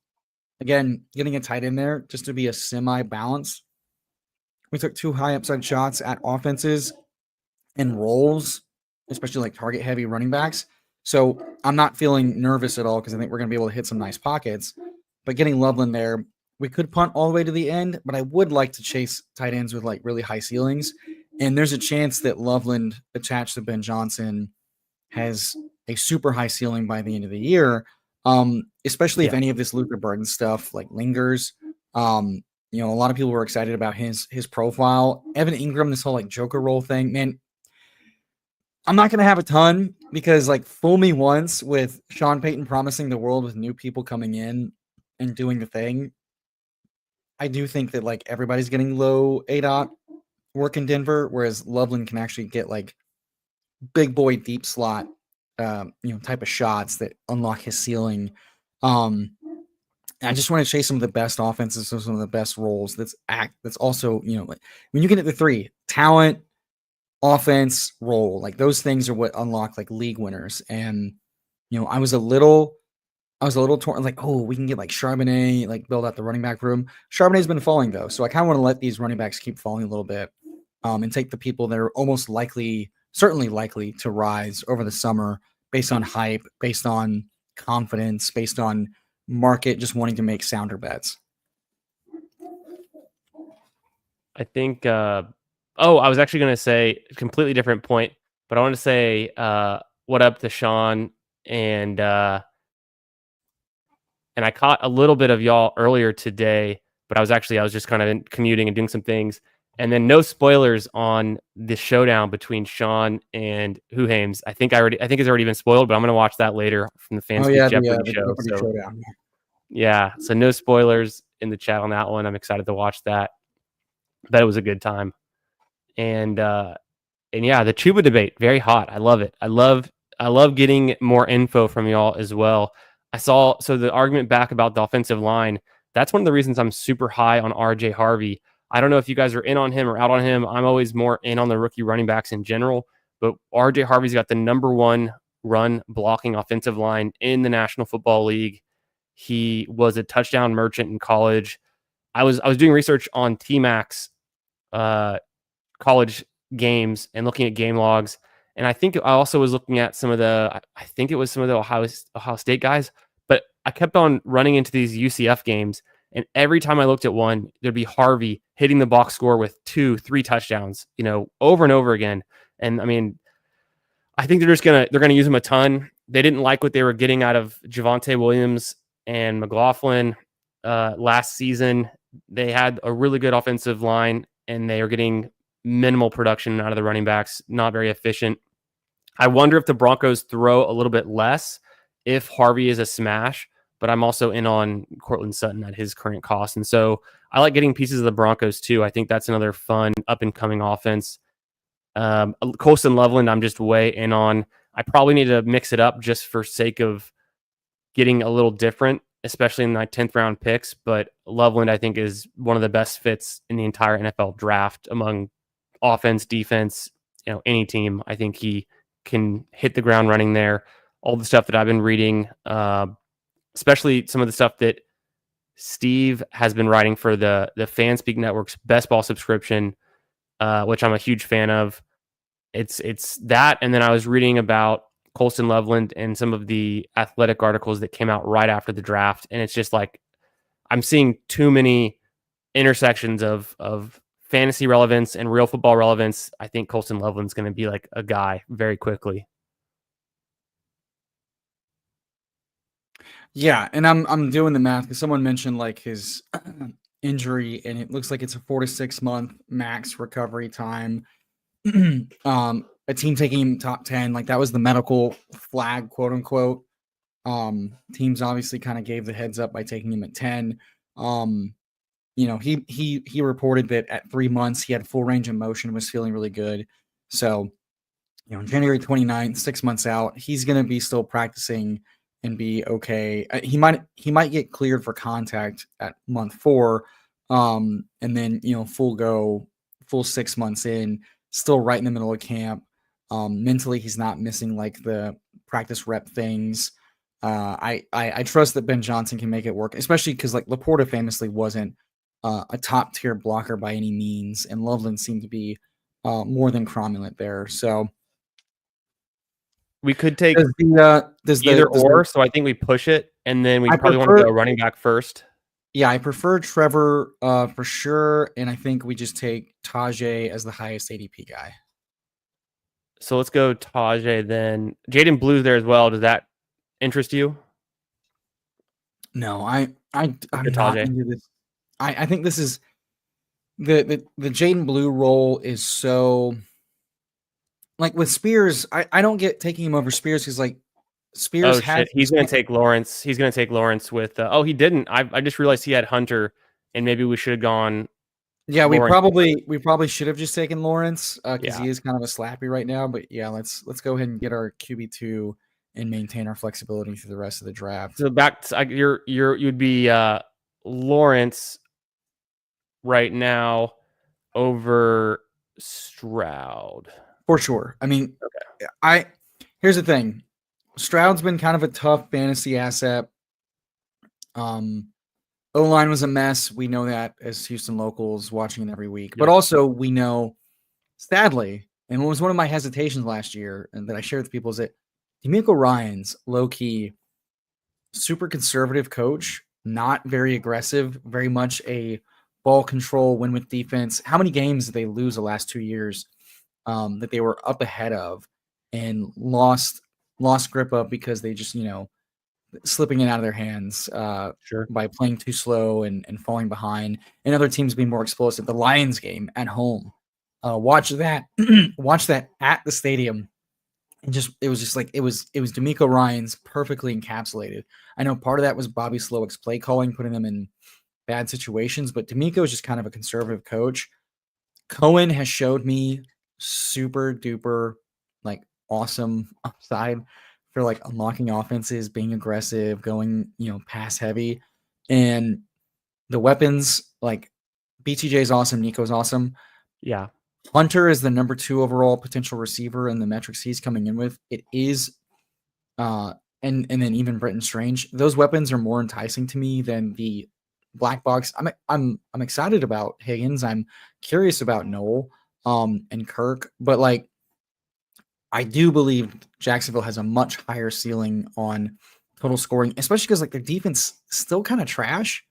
[SPEAKER 2] again, getting a tight end there just to be a semi-balance. We took 2 high upside shots at offenses and roles, especially like target heavy running backs. So I'm not feeling nervous at all because I think we're going to be able to hit some nice pockets. But getting Loveland there, we could punt all the way to the end, but I would like to chase tight ends with like really high ceilings. And there's a chance that Loveland attached to Ben Johnson has a super high ceiling by the end of the year. Especially if
[SPEAKER 1] Yeah.
[SPEAKER 2] any of this Luther Burden stuff like lingers. A lot of people were excited about his profile. Evan Ingram, this whole like Joker role thing, man. I'm not gonna have a ton because like fool me once with Sean Payton promising the world with new people coming in and doing the thing. I do think that like everybody's getting low ADOT work in Denver, whereas Loveland can actually get like big boy deep slot, type of shots that unlock his ceiling. I just want to chase some of the best offenses, some of the best roles. That's also, like when you get at the three, talent, offense, role, like those things are what unlock like league winners. And I was a little torn, like, oh, we can get like Charbonnet, like build out the running back room. Charbonnet's been falling though, so I kind of want to let these running backs keep falling a little bit, and take the people that are certainly likely to rise over the summer based on hype, based on confidence, based on market just wanting to make sounder bets.
[SPEAKER 1] I think. I was actually going to say a completely different point, but I want to say what up to Sean and I caught a little bit of y'all earlier today, but I was just kind of commuting and doing some things, and then no spoilers on the showdown between Sean and Huhames. I think it's already been spoiled, but I'm going to watch that later from the
[SPEAKER 2] Oh
[SPEAKER 1] Fanspeak
[SPEAKER 2] yeah,
[SPEAKER 1] Jeopardy
[SPEAKER 2] the
[SPEAKER 1] show.
[SPEAKER 2] Jeopardy
[SPEAKER 1] So
[SPEAKER 2] showdown.
[SPEAKER 1] yeah, so no spoilers in the chat on that one. I'm excited to watch that. Bet it was a good time, and yeah, the Chuba debate, very hot. I love it. I love getting more info from y'all as well. So the argument back about the offensive line, that's one of the reasons I'm super high on RJ Harvey. I don't know if you guys are in on him or out on him. I'm always more in on the rookie running backs in general, but RJ Harvey's got the number one run blocking offensive line in the National Football League. He was a touchdown merchant in college. I was doing research on T-Mac's college games and looking at game logs. And I think I also was looking at some of the Ohio State guys, but I kept on running into these UCF games. And every time I looked at one, there'd be Harvey hitting the box score with 2-3 touchdowns, over and over again. And I mean, I think they're gonna use him a ton. They didn't like what they were getting out of Javonte Williams and McLaughlin last season. They had a really good offensive line, and they are getting minimal production out of the running backs, not very efficient. I wonder if the Broncos throw a little bit less if Harvey is a smash, but I'm also in on Courtland Sutton at his current cost. And so I like getting pieces of the Broncos too. I think that's another fun up and coming offense. Colston Loveland, I'm just way in on. I probably need to mix it up just for sake of getting a little different, especially in my 10th round picks. But Loveland, I think, is one of the best fits in the entire NFL draft among offense, defense, any team. I think he can hit the ground running there. All the stuff that I've been reading, especially some of the stuff that Steve has been writing for the Fanspeak Network's Best Ball subscription, which I'm a huge fan of. It's that, and then I was reading about Colston Loveland and some of the athletic articles that came out right after the draft, and it's just like I'm seeing too many intersections of fantasy relevance and real football relevance. I think Colston Loveland's going to be like a guy very quickly.
[SPEAKER 2] Yeah, and I'm doing the math because someone mentioned like his injury, and it looks like it's a 4 to 6 month max recovery time. A team taking him top 10, like that was the medical flag, quote unquote. Teams obviously kind of gave the heads up by taking him at 10. He reported that at 3 months he had full range of motion, was feeling really good. So, January 29th, 6 months out, he's going to be still practicing and be okay. He might get cleared for contact at month 4, and then full 6 months in, still right in the middle of camp. Mentally, he's not missing like the practice rep things. I trust that Ben Johnson can make it work, especially because like Laporta famously wasn't a top tier blocker by any means, and Loveland seemed to be more than cromulent there. So
[SPEAKER 3] We could take
[SPEAKER 2] does
[SPEAKER 3] either
[SPEAKER 2] the
[SPEAKER 3] so I think we push it, and then we
[SPEAKER 2] I
[SPEAKER 3] probably want to
[SPEAKER 2] prefer
[SPEAKER 3] go running back first.
[SPEAKER 2] Yeah, I prefer Trevor for sure, and I think we just take Tajay as the highest ADP guy.
[SPEAKER 3] So let's go Tajay then. Jaden Blue's there as well. Does that interest you?
[SPEAKER 2] No, I'm not
[SPEAKER 3] Tajay.
[SPEAKER 2] into this. I think this is the Jaden Blue role is so like with Spears. I don't get taking him over Spears because like Spears
[SPEAKER 3] Oh
[SPEAKER 2] had
[SPEAKER 3] shit, he's gonna take Lawrence. He's gonna take Lawrence with. Oh, he didn't. I just realized he had Hunter, and maybe we should have gone.
[SPEAKER 2] Yeah,
[SPEAKER 3] Lawrence.
[SPEAKER 2] we probably should have just taken Lawrence because
[SPEAKER 3] Yeah.
[SPEAKER 2] he is kind of a slappy right now. But yeah, let's go ahead and get our QB2 and maintain our flexibility through the rest of the draft.
[SPEAKER 3] So back to, you'd be Lawrence right now over Stroud.
[SPEAKER 2] For sure. I mean, here's the thing. Stroud's been kind of a tough fantasy asset. O-line was a mess. We know that as Houston locals watching it every week. Yep. But also we know, sadly, and it was one of my hesitations last year and that I shared with people is that DeMeco Ryans, low-key, super conservative coach, not very aggressive, very much a ball control, win with defense. How many games did they lose the last 2 years that they were up ahead of and lost grip of because they just, slipping it out of their hands by playing too slow and falling behind, and other teams being more explosive. The Lions game at home, watch that at the stadium, and it was DeMeco Ryans perfectly encapsulated. I know part of that was Bobby Slowick's play calling, putting them in bad situations, but DeMeco is just kind of a conservative coach. Cohen has showed me super duper awesome upside for unlocking offenses, being aggressive, going, pass heavy. And the weapons, BTJ is awesome, Nico's awesome.
[SPEAKER 3] Yeah.
[SPEAKER 2] Hunter is the number 2 overall potential receiver in the metrics he's coming in with. It is and then even Britton Strange. Those weapons are more enticing to me than the black box. I'm excited about Higgins. I'm curious about Noel and Kirk, but I do believe Jacksonville has a much higher ceiling on total scoring, especially because their defense still kind of trash,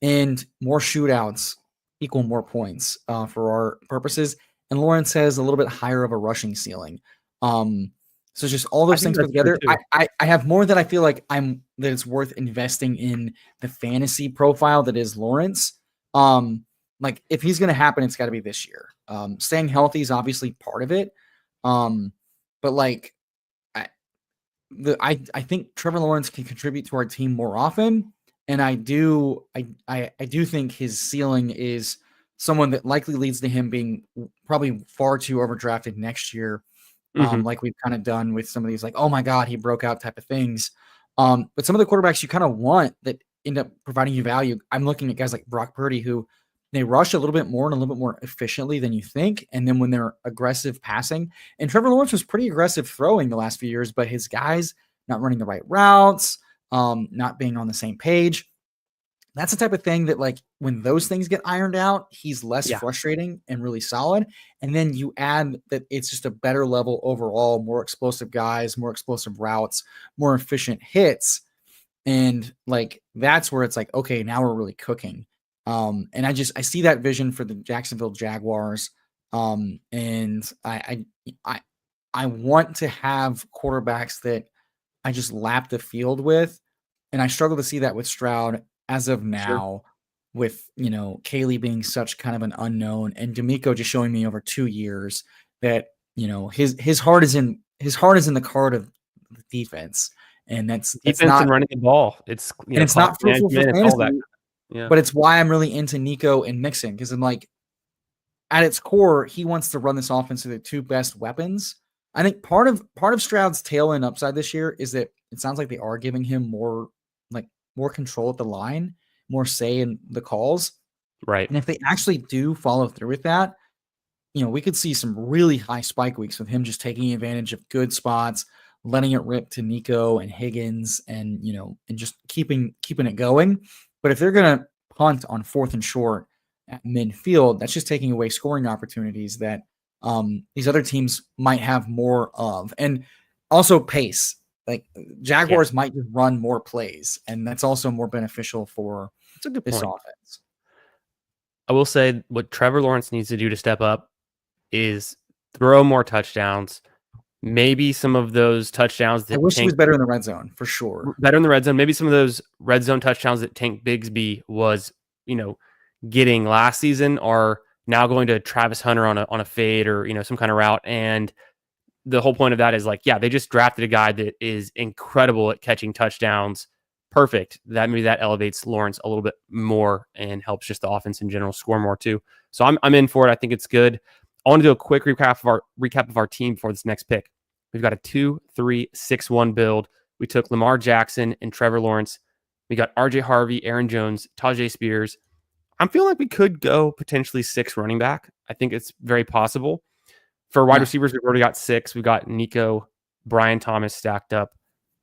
[SPEAKER 2] and more shootouts equal more points for our purposes. And Lawrence has a little bit higher of a rushing ceiling. So just all those things put together, I have more that I feel that it's worth investing in the fantasy profile that is Lawrence. If he's going to happen, it's got to be this year. Staying healthy is obviously part of it. But I think Trevor Lawrence can contribute to our team more often, and I do think his ceiling is someone that likely leads to him being probably far too overdrafted next year, like we've kind of done with some of these oh my god, he broke out type of things. But some of the quarterbacks you kind of want that end up providing you value. I'm looking at guys like Brock Purdy who they rush a little bit more and a little bit more efficiently than you think. And then when they're aggressive passing, and Trevor Lawrence was pretty aggressive throwing the last few years, but his guys not running the right routes, not being on the same page. That's the type of thing that when those things get ironed out, he's less frustrating and really solid. And then you add that it's just a better level overall, more explosive guys, more explosive routes, more efficient hits. And that's where it's okay, now we're really cooking. And I see that vision for the Jacksonville Jaguars. And I want to have quarterbacks that I just lap the field with. And I struggle to see that with Stroud as of now, with, Kaylee being such kind of an unknown and DeMeco just showing me over 2 years that, his heart is in the card of the defense. And that's
[SPEAKER 3] defense
[SPEAKER 2] not,
[SPEAKER 3] and running the ball. It's,
[SPEAKER 2] it's not fruitful for fantasy.
[SPEAKER 3] Yeah.
[SPEAKER 2] But it's why I'm really into Nico and Mixon, because I'm at its core, he wants to run this offense with the 2 best weapons. I think part of Stroud's tail end upside this year is that it sounds like they are giving him more control at the line, more say in the calls.
[SPEAKER 3] Right.
[SPEAKER 2] And if they actually do follow through with that, we could see some really high spike weeks with him just taking advantage of good spots, letting it rip to Nico and Higgins, and and just keeping it going. But if they're going to punt on 4th and short at midfield, that's just taking away scoring opportunities that these other teams might have more of. And Also pace. Like Jaguars might just run more plays, and that's also more beneficial for
[SPEAKER 3] That's a good
[SPEAKER 2] this
[SPEAKER 3] point.
[SPEAKER 2] offense.
[SPEAKER 3] I will say what Trevor Lawrence needs to do to step up is throw more touchdowns. Maybe some of those touchdowns that
[SPEAKER 2] I wish he was better in the red zone for sure.
[SPEAKER 3] better in the red zone. Maybe some of those red zone touchdowns that Tank Bigsby was, getting last season are now going to Travis Hunter on a fade or some kind of route. And the whole point of that is they just drafted a guy that is incredible at catching touchdowns. Perfect. Maybe that elevates Lawrence a little bit more and helps just the offense in general score more too. So I'm in for it. I think it's good. I want to do a quick recap of our team for this next pick. We've got a 2-3-6-1 build. We took Lamar Jackson and Trevor Lawrence. We got RJ Harvey, Aaron Jones, Tajay Spears. I'm feeling like we could go potentially 6 running back. I think it's very possible. For wide receivers, we've already got 6. We've got Nico, Brian Thomas stacked up,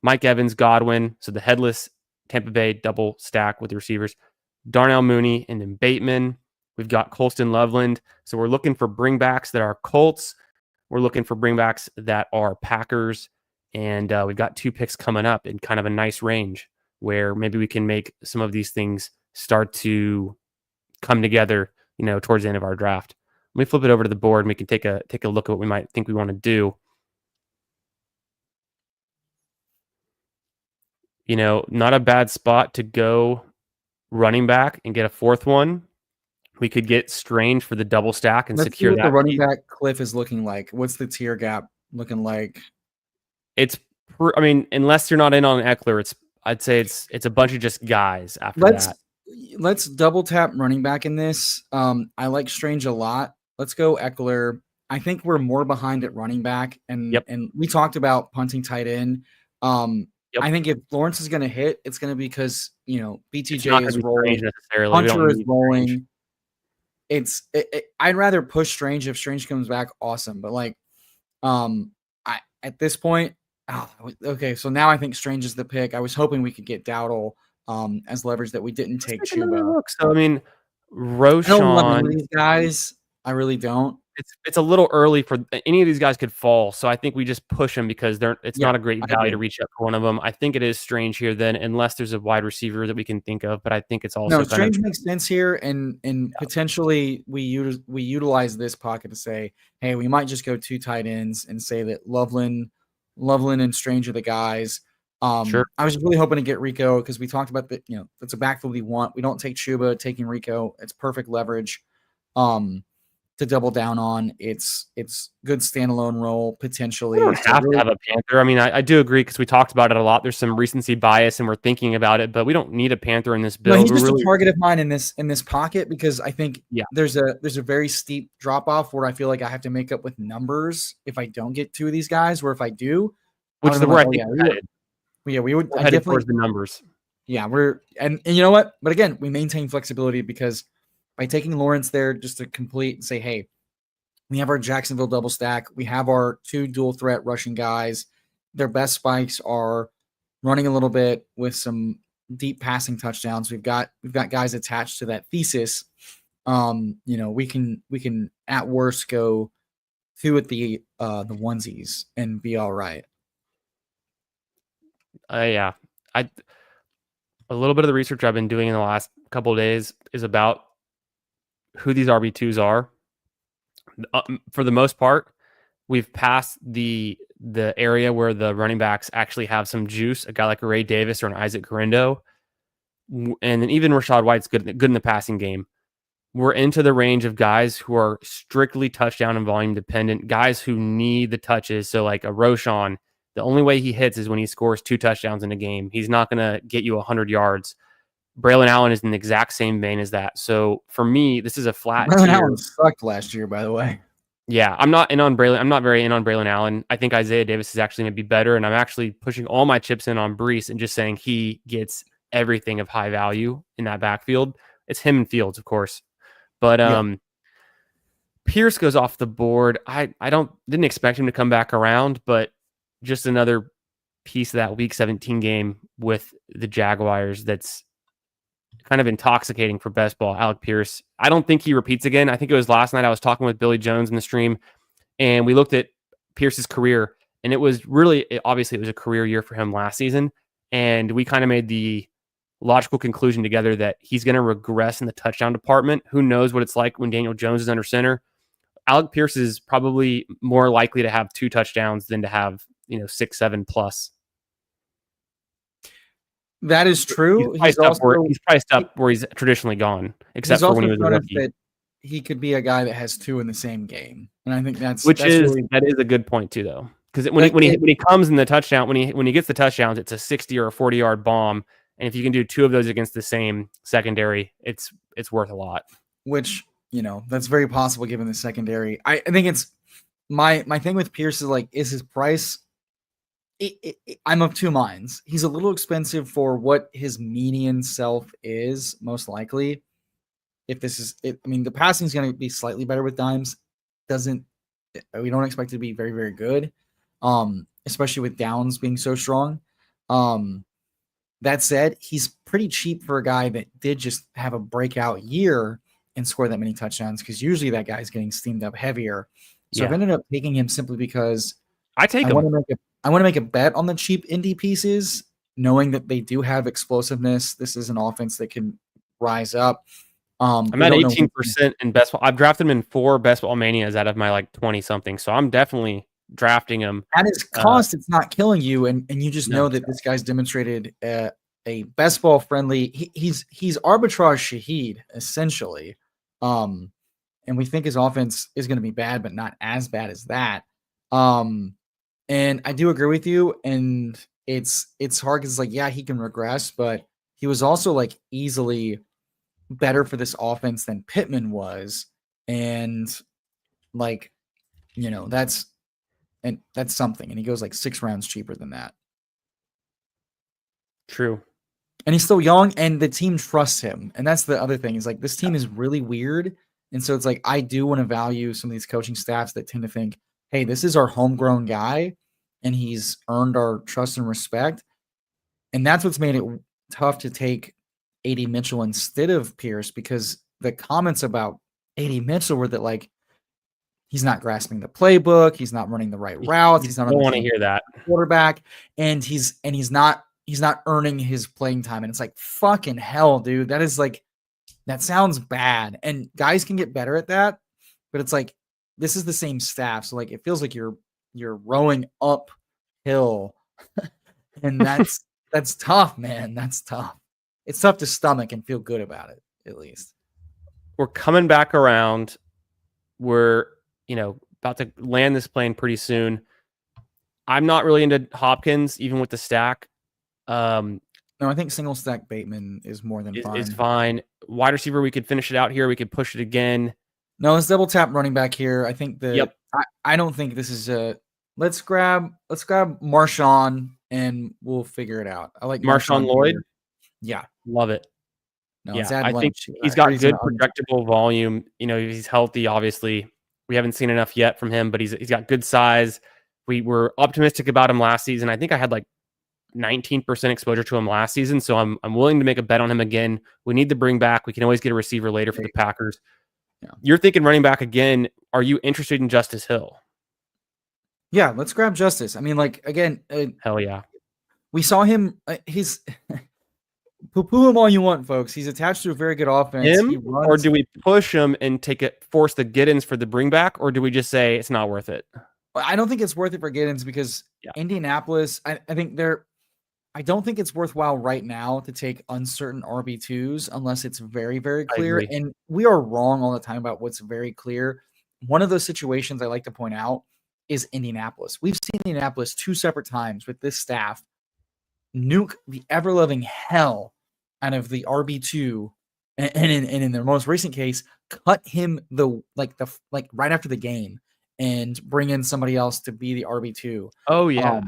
[SPEAKER 3] Mike Evans, Godwin. So the headless Tampa Bay double stack with the receivers. Darnell Mooney and then Bateman. We've got Colston Loveland. So we're looking for bringbacks that are Colts. We're looking for bringbacks that are Packers. And we've got 2 picks coming up in kind of a nice range where maybe we can make some of these things start to come together, towards the end of our draft. Let me flip it over to the board and we can take a look at what we might think we want to do. Not a bad spot to go running back and get a 4th one. We could get Strange for the double stack and
[SPEAKER 2] Let's
[SPEAKER 3] secure
[SPEAKER 2] see what
[SPEAKER 3] that.
[SPEAKER 2] the running back cliff is looking like. What's the tier gap looking like?
[SPEAKER 3] Unless you're not in on Eckler, I'd say it's a bunch of just guys after that.
[SPEAKER 2] Let's double tap running back in this. I like Strange a lot. Let's go Eckler. I think we're more behind at running back, and we talked about punting tight end. I think if Lawrence is going to hit, it's going to be because BTJ is rolling, Hunter is rolling. I'd rather push Strange. If Strange comes back, awesome. But at this point, okay. So now I think Strange is the pick. I was hoping we could get Dowdle as leverage that we didn't take Chuba.
[SPEAKER 3] So Roschon.
[SPEAKER 2] I don't love any of these guys. I really don't.
[SPEAKER 3] It's a little early for any of these guys could fall. So I think we just push them because it's not a great value to reach up for one of them. I think it is Strange here then, unless there's a wide receiver that we can think of. But I think it's also
[SPEAKER 2] Strange makes sense here, and potentially we utilize this pocket to say, hey, we might just go 2 tight ends and say that Loveland and Strange are the guys.
[SPEAKER 3] Sure.
[SPEAKER 2] I was really hoping to get Rico because we talked about that. That's a backfield we want. We don't take Chuba, taking Rico. It's perfect leverage. To double down on. It's good standalone role potentially.
[SPEAKER 3] We don't have to have a Panther. I do agree because we talked about it a lot. There's some recency bias and we're thinking about it, but we don't need a Panther in this build.
[SPEAKER 2] No, he's just a target of mine in this pocket because I think there's a very steep drop off where I feel like I have to make up with numbers if I don't get 2 of these guys. Where if I do,
[SPEAKER 3] which is where I think
[SPEAKER 2] we would
[SPEAKER 3] headed
[SPEAKER 2] definitely
[SPEAKER 3] towards the numbers.
[SPEAKER 2] Yeah, and you know what? But again, we maintain flexibility because by taking Lawrence there just to complete and say, hey, we have our Jacksonville double stack. We have our 2 dual threat rushing guys. Their best spikes are running a little bit with some deep passing touchdowns. We've got guys attached to that thesis. We can at worst go 2 at the onesies and be all right.
[SPEAKER 3] A little bit of the research I've been doing in the last couple of days is about who these RB2s are. For the most part, we've passed the area where the running backs actually have some juice. A guy like a Ray Davis or an Isaac Garindo, and then even Rachaad White's good in the passing game. We're into the range of guys who are strictly touchdown and volume dependent, guys who need the touches. So like a Roschon, the only way he hits is when he scores 2 touchdowns in a game. He's not going to get you 100 yards. Braylon Allen is in the exact same vein as that. So for me, this is a flat
[SPEAKER 2] Braylon
[SPEAKER 3] tier.
[SPEAKER 2] Allen sucked last year, by the way.
[SPEAKER 3] Yeah, I'm not very in on Braylon Allen. I think Isaiah Davis is actually going to be better, and I'm actually pushing all my chips in on Breece and just saying he gets everything of high value in that backfield. It's him and Fields, of course. But Pierce goes off the board. I didn't expect him to come back around, but just another piece of that Week 17 game with the Jaguars that's kind of intoxicating for best ball. Alec Pierce. I don't think he repeats again. I think it was last night I was talking with Billy Jones in the stream, and we looked at Pierce's career, And it was obviously it was a career year for him last season. And we kind of made the logical conclusion together that he's going to regress in the touchdown department. Who knows what it's like when Daniel Jones is under center. Alec Pierce is probably more likely to have 2 touchdowns than to have, 6, 7 plus.
[SPEAKER 2] That is true.
[SPEAKER 3] He's priced up where he's traditionally gone, except for when he was a rookie.
[SPEAKER 2] That he could be a guy that has 2 in the same game, and I think that
[SPEAKER 3] is a good point too, though, because when he comes in the touchdown, when he gets the touchdowns, it's a 60 or a 40-yard bomb, and if you can do 2 of those against the same secondary, it's worth a lot.
[SPEAKER 2] Which that's very possible given the secondary. I think it's my thing with Pierce is his price. I'm of 2 minds. He's a little expensive for what his median self is, most likely. If this is it, I mean, the passing is going to be slightly better with Dimes. We don't expect it to be very, very good, especially with Downs being so strong. That said, he's pretty cheap for a guy that did just have a breakout year and score that many touchdowns, because usually that guy's getting steamed up heavier. So I've ended up taking him simply because I want to make a bet on the cheap indie pieces, knowing that they do have explosiveness. This is an offense that can rise up.
[SPEAKER 3] I'm at 18% in best ball. I've drafted him in 4 best ball manias out of my 20 something. So I'm definitely drafting him
[SPEAKER 2] at his cost. It's not killing you, and you just know that this guy's demonstrated a best ball friendly. He's arbitrage Shaheed essentially, and we think his offense is going to be bad, but not as bad as that. And I do agree with you, and it's hard because he can regress, but he was also easily better for this offense than Pittman was, and that's something. And he goes 6 rounds cheaper than that.
[SPEAKER 3] True.
[SPEAKER 2] And he's still young, and the team trusts him. And that's the other thing is this team is really weird. And so it's I do want to value some of these coaching staffs that tend to think, hey, this is our homegrown guy, and he's earned our trust and respect. And that's what's made it tough to take A.D. Mitchell instead of Pierce, because the comments about A.D. Mitchell were that he's not grasping the playbook, he's not running the right routes, he's not.
[SPEAKER 3] I don't want to hear that
[SPEAKER 2] quarterback, and he's not earning his playing time. And it's fucking hell, dude. That is that sounds bad, and guys can get better at that, but it's this is the same staff, so it feels like you're rowing uphill, and that's tough, man. That's tough. It's tough to stomach and feel good about it, at least.
[SPEAKER 3] We're coming back around. We're, about to land this plane pretty soon. I'm not really into Hopkins, even with the stack.
[SPEAKER 2] No, I think single stack Bateman is more than fine.
[SPEAKER 3] Is fine. Wide receiver, we could finish it out here. We could push it again.
[SPEAKER 2] No, let's double tap running back here. I think I don't think this is a. Let's grab Marshawn and we'll figure it out. I like
[SPEAKER 3] Marshawn Lloyd.
[SPEAKER 2] Here. Yeah,
[SPEAKER 3] love it.
[SPEAKER 2] No,
[SPEAKER 3] I think he's got good projectable volume. He's healthy. Obviously, we haven't seen enough yet from him, but he's got good size. We were optimistic about him last season. I think I had 19% exposure to him last season, so I'm willing to make a bet on him again. We need to bring back. We can always get a receiver later for the Packers. Yeah. You're thinking running back again. Are you interested in Justice Hill?
[SPEAKER 2] Yeah, let's grab Justice. I mean, again,
[SPEAKER 3] hell yeah.
[SPEAKER 2] We saw him. He's poo-poo him all you want, folks. He's attached to a very good offense.
[SPEAKER 3] Or do we push him and force the get-ins for the bring back, or do we just say it's not worth it?
[SPEAKER 2] I don't think it's worth it for get-ins because Indianapolis, I don't think it's worthwhile right now to take uncertain RB2s unless it's very, very clear. And we are wrong all the time about what's very clear. One of those situations I like to point out is Indianapolis. We've seen Indianapolis 2 separate times with this staff nuke the ever-loving hell out of the RB2, and in their most recent case, cut him right after the game and bring in somebody else to be the RB2.
[SPEAKER 3] Oh yeah.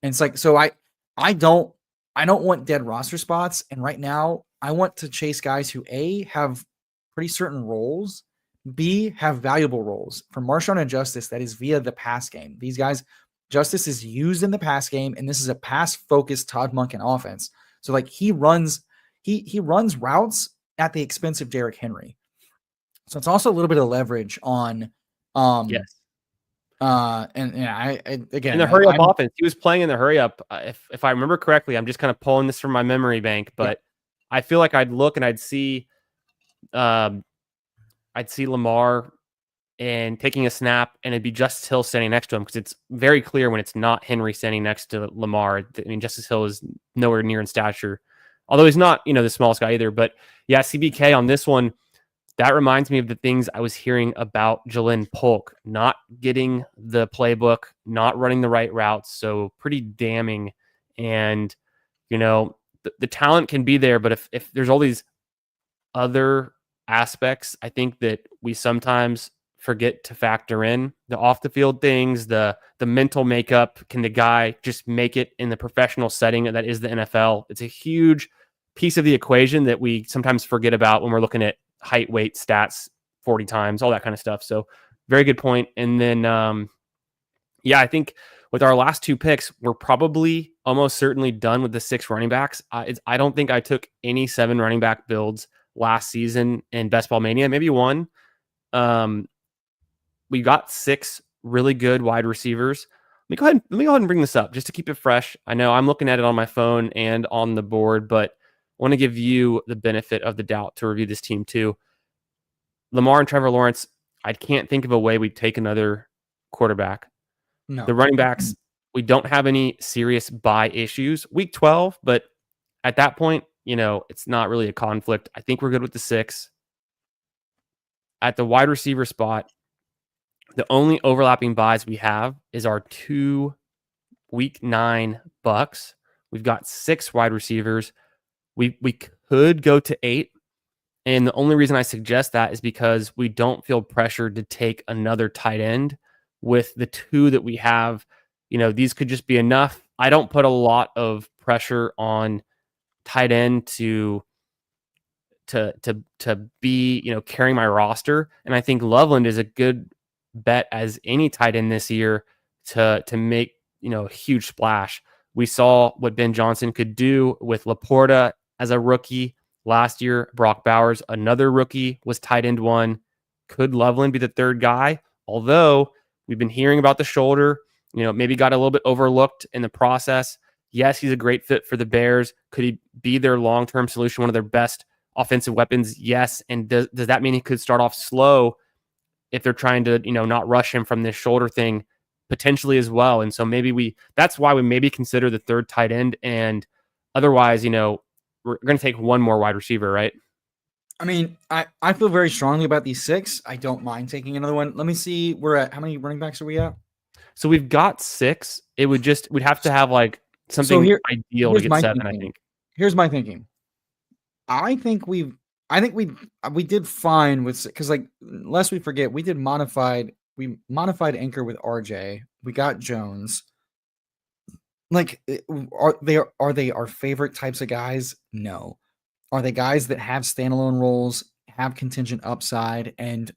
[SPEAKER 2] And it's so I don't want dead roster spots, and right now I want to chase guys who A, have pretty certain roles, B, have valuable roles. For Marshawn and Justice, that is via the pass game. These guys, Justice is used in the pass game, and this is a pass-focused Todd Monken offense. So he runs routes at the expense of Derrick Henry. So it's also a little bit of leverage on
[SPEAKER 3] yes.
[SPEAKER 2] And yeah, I again,
[SPEAKER 3] In the hurry up
[SPEAKER 2] I'm
[SPEAKER 3] offense, he was playing in the hurry up. If I remember correctly, I'm just kind of pulling this from my memory bank, but I feel like I'd look and um, I'd see Lamar and taking a snap, and it'd be Justice Hill standing next to him because it's very clear when it's not Henry standing next to Lamar. I mean, Justice Hill is nowhere near in stature, although he's not, the smallest guy either. But yeah, CBK on this one, that reminds me of the things I was hearing about Jalen Polk not getting the playbook, not running the right routes. So pretty damning. And, the talent can be there, but if there's all these other aspects, I think that we sometimes forget to factor in the off the field things, the mental makeup. Can the guy just make it in the professional setting that is the NFL? It's a huge piece of the equation that we sometimes forget about when we're looking at height, weight, stats, 40 times, all that kind of stuff. So very good point. And then, I think with our last two picks, we're probably almost certainly done with the 6 running backs. I don't think I took any 7 running back builds last season in Best Ball Mania, maybe one. We got 6 really good wide receivers. Let me go ahead and bring this up just to keep it fresh. I know I'm looking at it on my phone and on the board, but I want to give you the benefit of the doubt to review this team too. Lamar and Trevor Lawrence, I can't think of a way we'd take another quarterback.
[SPEAKER 2] no.
[SPEAKER 3] The running backs, we don't have any serious bye issues. Week 12, but at that point, it's not really a conflict. I think we're good with the 6. At the wide receiver spot, the only overlapping buys we have is our 2 week 9 Bucks. We've got 6 wide receivers. We could go to 8. And the only reason I suggest that is because we don't feel pressured to take another tight end with the 2 that we have. These could just be enough. I don't put a lot of pressure on tight end to be, carrying my roster. And I think Loveland is a good bet as any tight end this year to make, a huge splash. We saw what Ben Johnson could do with Laporta as a rookie last year. Brock Bowers, another rookie, was tight end 1. Could Loveland be the 3rd guy? Although we've been hearing about the shoulder, maybe got a little bit overlooked in the process. Yes, he's a great fit for the Bears. Could he be their long-term solution, one of their best offensive weapons? Yes. And does that mean he could start off slow if they're trying to, not rush him from this shoulder thing potentially as well? And so that's why we maybe consider the 3rd tight end. And otherwise, we're going to take one more wide receiver, right?
[SPEAKER 2] I mean, I feel very strongly about these 6. I don't mind taking another one. Let me see. We're at how many running backs are we at?
[SPEAKER 3] So we've got 6. We'd have to have like something ideal to get 7, I think.
[SPEAKER 2] Here's my thinking. I think we did fine with, because lest we forget, we modified anchor with RJ. We got Jones. Are they our favorite types of guys? No. Are they guys that have standalone roles, have contingent upside, and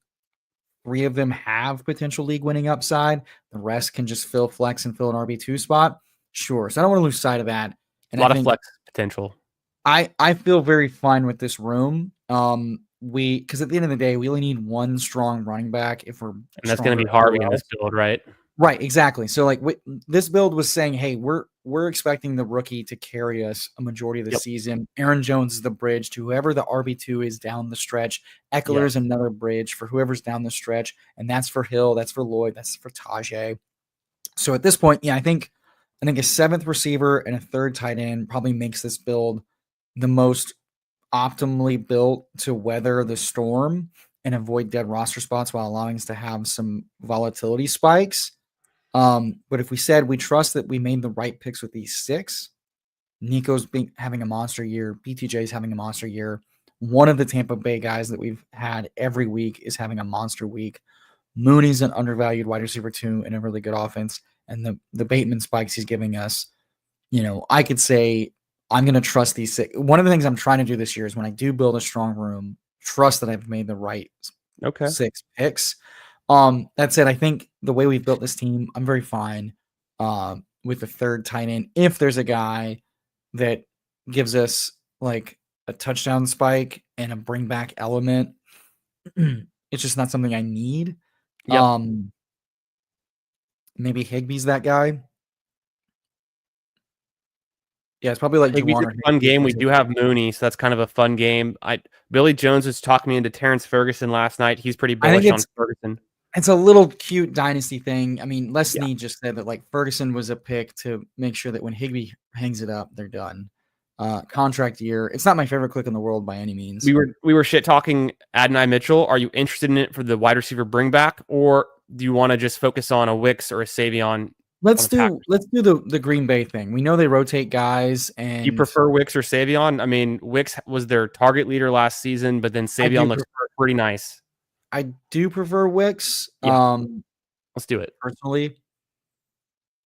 [SPEAKER 2] 3 of them have potential league winning upside? The rest can just fill flex and fill an RB2 spot? Sure. So I don't want to lose sight of that. And
[SPEAKER 3] a lot of flex potential.
[SPEAKER 2] I feel very fine with this room. Because at the end of the day, we only need one strong running back and
[SPEAKER 3] that's going to be Harvey in this build, right?
[SPEAKER 2] Right, exactly. So this build was saying, hey, we're expecting the rookie to carry us a majority of the season. Aaron Jones is the bridge to whoever the RB2 is down the stretch. Eckler is another bridge for whoever's down the stretch, and that's for Hill, that's for Lloyd, that's for Tajay. So at this point, I think a 7th receiver and a 3rd tight end probably makes this build the most optimally built to weather the storm and avoid dead roster spots while allowing us to have some volatility spikes. But if we said we trust that we made the right picks with these 6, Nico's having a monster year, BTJ's having a monster year. One of the Tampa Bay guys that we've had every week is having a monster week. Mooney's an undervalued wide receiver 2 in a really good offense. And the Bateman spikes he's giving us, I could say I'm going to trust these 6. One of the things I'm trying to do this year is when I do build a strong room, trust that I've made the right 6 picks. That said, I think the way we've built this team, I'm very fine with the 3rd tight end. If there's a guy that gives us like a touchdown spike and a bring back element, it's just not something I need.
[SPEAKER 3] Yep.
[SPEAKER 2] Maybe Higbee's that guy. Yeah, it's probably like
[SPEAKER 3] Higbee's
[SPEAKER 2] Juwan
[SPEAKER 3] a
[SPEAKER 2] or
[SPEAKER 3] fun
[SPEAKER 2] Higbee.
[SPEAKER 3] game. We do have Mooney, so that's kind of a fun game. Billy Jones was talking me into Terrence Ferguson last night. He's pretty
[SPEAKER 2] I think
[SPEAKER 3] bullish on Ferguson.
[SPEAKER 2] it's a little cute dynasty thing. I mean, Les
[SPEAKER 3] Yeah.
[SPEAKER 2] Snead just said that like Ferguson was a pick to make sure that when Higbee hangs it up, they're done. Contract year. It's not my favorite click in the world by any means.
[SPEAKER 3] We were shit talking Adonai Mitchell. Are you interested in it for the wide receiver bring back, or do you want to just focus on a Wicks or a Savion?
[SPEAKER 2] Let's do the Green Bay thing. We know they rotate guys, and
[SPEAKER 3] You prefer Wicks or Savion? I mean, Wicks was their target leader last season, but then Savion looks pretty nice.
[SPEAKER 2] I do prefer Wicks.
[SPEAKER 3] Yeah. Let's do it.
[SPEAKER 2] Personally,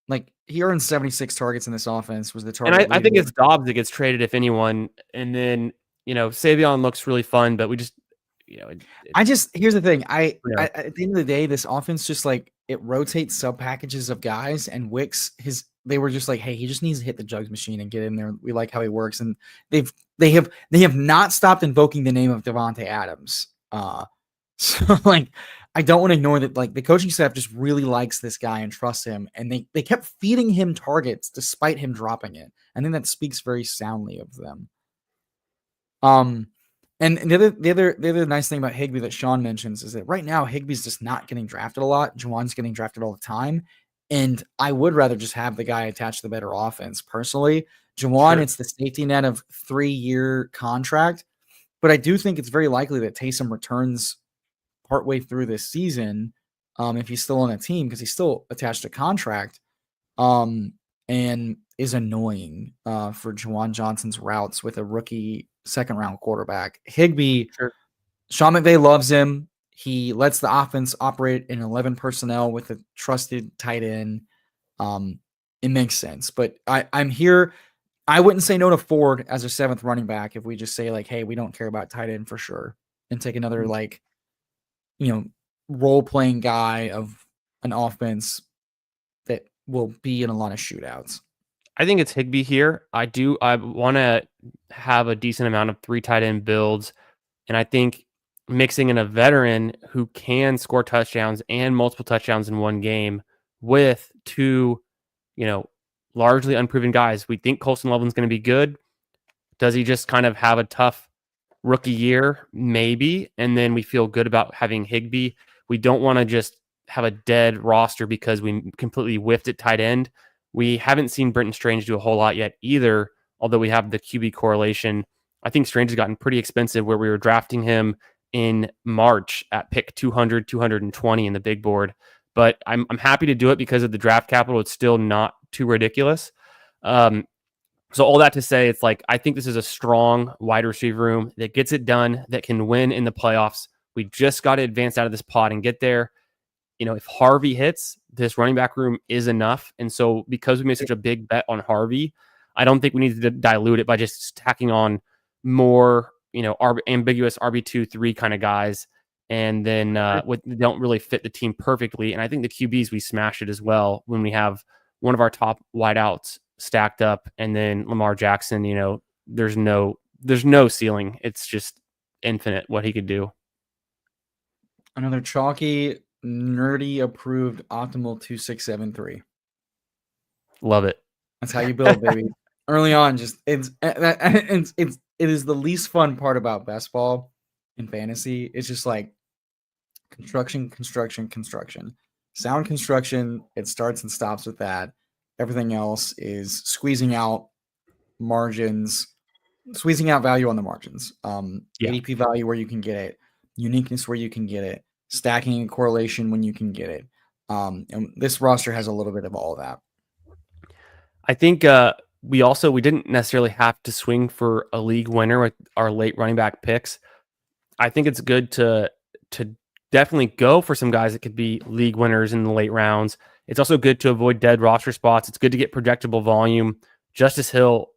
[SPEAKER 2] like he earned 76 targets in this offense. Was the target?
[SPEAKER 3] And I think it's Dobbs that gets traded if anyone. And then Savion looks really fun, but we just
[SPEAKER 2] here's the thing. I at the end of the day, this offense just like it rotates sub packages of guys, and Wicks they were just like, hey, he just needs to hit the jugs machine and get in there. We like how he works, and they have not stopped invoking the name of Devontae Adams. So like I don't want to ignore that. Like the coaching staff just really likes this guy and trusts him, and they kept feeding him targets despite him dropping it. I think that speaks very soundly of them. And the other nice thing about Higbee that Sean mentions is that right now Higbee's just not getting drafted a lot. Juwan's getting drafted all the time, and I would rather just have the guy attached to the better offense personally. Juwan, it's the safety net of 3-year contract, but I do think it's very likely that Taysom returns partway through this season, if he's still on a team because he's still attached to contract, and is annoying for Juwan Johnson's routes with a rookie second-round quarterback. Higbee, Sean McVay loves him. He lets the offense operate in 11 personnel with a trusted tight end. It makes sense, but I'm here. I wouldn't say no to Ford as a 7th running back if we just say like, hey, we don't care about tight end for sure, and take another role-playing guy of an offense that will be in a lot of shootouts.
[SPEAKER 3] I think it's Higbee here. I want to have a decent amount of 3 tight end builds, and I think mixing in a veteran who can score touchdowns and multiple touchdowns in one game with 2, largely unproven guys. We think Colston Loveland's going to be good. Does he just kind of have a tough rookie year? Maybe. And then we feel good about having Higbee. We don't want to just have a dead roster because we completely whiffed at tight end. We haven't seen Brenton Strange do a whole lot yet either, although we have the QB correlation. I think Strange has gotten pretty expensive where we were drafting him in March at pick 200, 220 in the big board. But I'm happy to do it because of the draft capital. It's still not too ridiculous. So all that to say, it's like I think this is a strong wide receiver room that gets it done, that can win in the playoffs. We just got to advance out of this pod and get there. If Harvey hits, this running back room is enough. And so because we made such a big bet on Harvey, I don't think we need to dilute it by just tacking on more, ambiguous RB2, 3 kind of guys. And then don't really fit the team perfectly. And I think the QBs, we smash it as well when we have one of our top wideouts stacked up, and then Lamar Jackson, there's no ceiling. It's just infinite what he could do.
[SPEAKER 2] Another chalky, nerdy approved optimal 2673.
[SPEAKER 3] Love it.
[SPEAKER 2] That's how you build, baby. Early on, just it is the least fun part about best ball in fantasy. It's just like construction. Sound construction, it starts and stops with that. Everything else is squeezing out margins, squeezing out value on the margins. ADP value where you can get it, uniqueness where you can get it, stacking and correlation when you can get it. And this roster has a little bit of all of that.
[SPEAKER 3] I think we didn't necessarily have to swing for a league winner with our late running back picks. I think it's good to definitely go for some guys that could be league winners in the late rounds. It's also good to avoid dead roster spots. It's good to get projectable volume. Justice Hill,